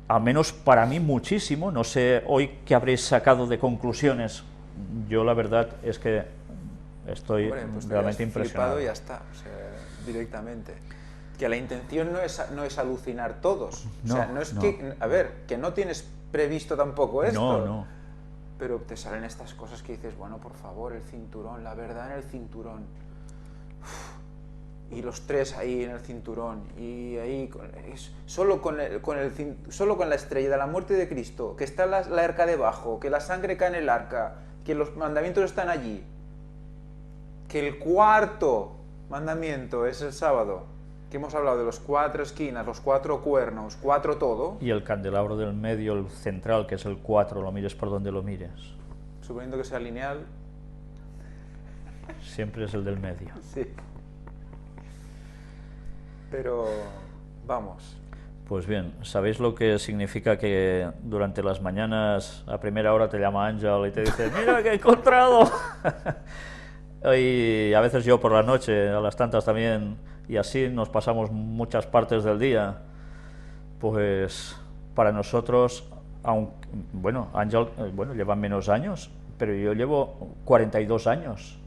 al menos para mí muchísimo. No sé hoy qué habréis sacado de conclusiones. Yo la verdad es que estoy realmente impresionado. Y ya está, o sea, directamente. Que la intención no es alucinar todos. No, o sea, no es no. que, a ver, que no tienes previsto tampoco esto. No, no. Pero te salen estas cosas que dices, bueno, por favor, el cinturón, la verdad en el cinturón. Y los tres ahí en el cinturón, y ahí solo con la estrella de la muerte de Cristo, que está la arca debajo, que la sangre cae en el arca, que los mandamientos están allí, que el cuarto mandamiento es el sábado, que hemos hablado de los 4 esquinas, los 4 cuernos, 4 todo. Y el candelabro del medio, el central, que es el 4, lo mires por donde lo mires. Suponiendo que sea lineal. Siempre es el del medio. Sí. Pero, vamos. Pues bien, ¿sabéis lo que significa que durante las mañanas a primera hora te llama Ángel y te dice, mira que he encontrado? Y a veces yo por la noche, a las tantas también, y así nos pasamos muchas partes del día. Pues para nosotros, aunque, bueno, Ángel lleva menos años, pero yo llevo 42 años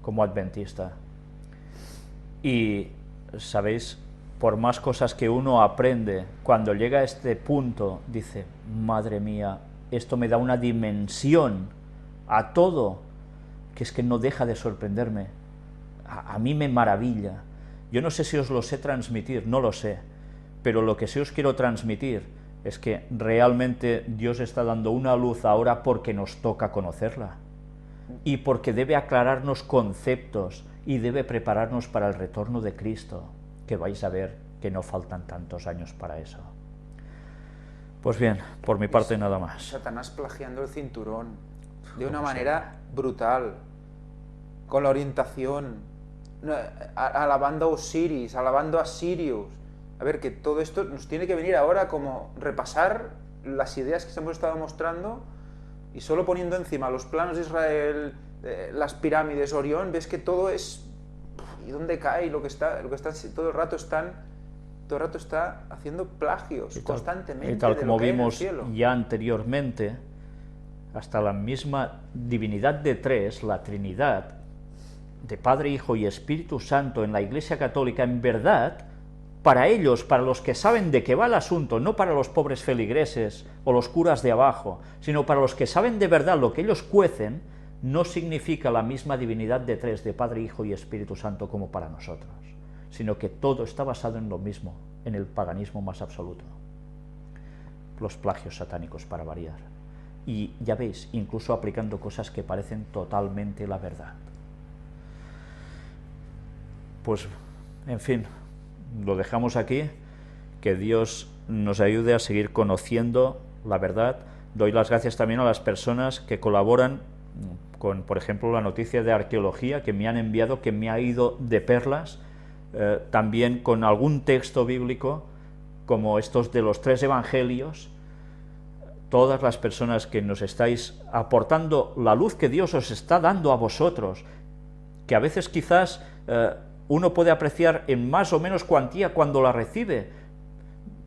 como adventista. Y, ¿sabéis? Por más cosas que uno aprende, cuando llega a este punto, dice, madre mía, esto me da una dimensión a todo, que es que no deja de sorprenderme. A mí me maravilla. Yo no sé si os lo sé transmitir, no lo sé, pero lo que sí os quiero transmitir es que realmente Dios está dando una luz ahora porque nos toca conocerla y porque debe aclararnos conceptos y debe prepararnos para el retorno de Cristo, que vais a ver que no faltan tantos años para eso. Pues bien, por mi parte nada más. Satanás plagiando el cinturón de una manera brutal, con la orientación, alabando a Osiris, alabando a Sirius. A ver, que todo esto nos tiene que venir ahora como repasar las ideas que se hemos estado mostrando, y solo poniendo encima los planos de Israel, las pirámides, Orión, ves que todo es... ¿Y dónde cae? Lo que está todo el rato está haciendo plagios constantemente. Y tal como vimos cielo. Ya anteriormente, hasta la misma divinidad de tres, la Trinidad, de Padre, Hijo y Espíritu Santo en la Iglesia Católica, en verdad, para ellos, para los que saben de qué va el asunto, no para los pobres feligreses o los curas de abajo, sino para los que saben de verdad lo que ellos cuecen, no significa la misma divinidad de tres, de Padre, Hijo y Espíritu Santo, como para nosotros, sino que todo está basado en lo mismo, en el paganismo más absoluto. Los plagios satánicos, para variar. Y ya veis, incluso aplicando cosas que parecen totalmente la verdad. Pues, en fin, lo dejamos aquí, que Dios nos ayude a seguir conociendo la verdad. Doy las gracias también a las personas que colaboran con, por ejemplo, la noticia de arqueología que me han enviado, que me ha ido de perlas, también con algún texto bíblico, como estos de los 3 evangelios. Todas las personas que nos estáis aportando la luz que Dios os está dando a vosotros, que a veces quizás uno puede apreciar en más o menos cuantía cuando la recibe,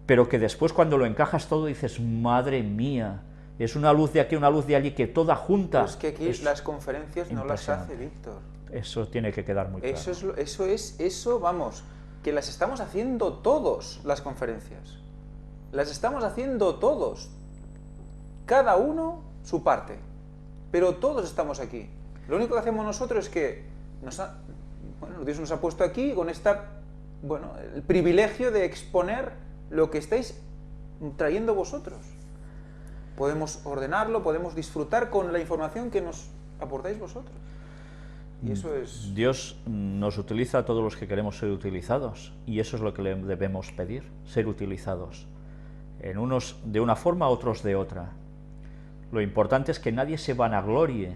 pero que después cuando lo encajas todo dices, madre mía, es una luz de aquí, una luz de allí, que toda junta... Pero es que aquí las conferencias no las hace Víctor. Eso tiene que quedar muy claro. Eso, vamos, que las estamos haciendo todos, las conferencias. Las estamos haciendo todos. Cada uno su parte. Pero todos estamos aquí. Lo único que hacemos nosotros es que Dios nos ha puesto aquí con el privilegio de exponer lo que estáis trayendo vosotros. podemos ordenarlo, podemos disfrutar con la información que nos aportáis vosotros. Y eso es... Dios nos utiliza a todos los que queremos ser utilizados, y eso es lo que le debemos pedir, ser utilizados. En unos de una forma, otros de otra. Lo importante es que nadie se vanaglorie,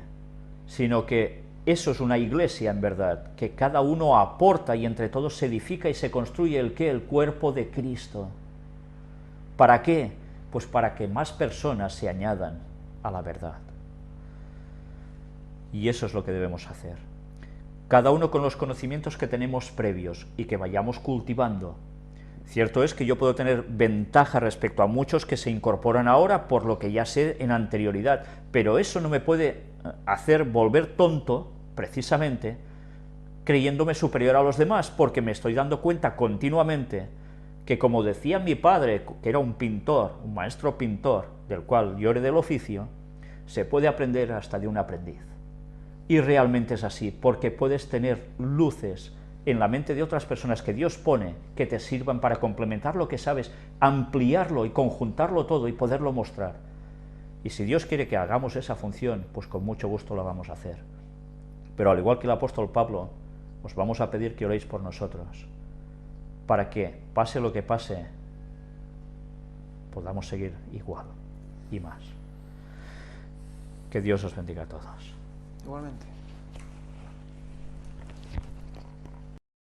sino que eso es una iglesia en verdad, que cada uno aporta y entre todos se edifica y se construye el ¿qué? El cuerpo de Cristo. ¿Para qué? Pues para que más personas se añadan a la verdad. Y eso es lo que debemos hacer. Cada uno con los conocimientos que tenemos previos y que vayamos cultivando. Cierto es que yo puedo tener ventaja respecto a muchos que se incorporan ahora por lo que ya sé en anterioridad, pero eso no me puede hacer volver tonto, precisamente, creyéndome superior a los demás, porque me estoy dando cuenta continuamente que, como decía mi padre, que era un pintor, un maestro pintor, del cual yo heredé el oficio, se puede aprender hasta de un aprendiz. Y realmente es así, porque puedes tener luces en la mente de otras personas que Dios pone, que te sirvan para complementar lo que sabes, ampliarlo y conjuntarlo todo y poderlo mostrar. Y si Dios quiere que hagamos esa función, pues con mucho gusto la vamos a hacer. Pero al igual que el apóstol Pablo, os vamos a pedir que oréis por nosotros, para que, pase lo que pase, podamos seguir igual y más. Que Dios os bendiga a todos. Igualmente.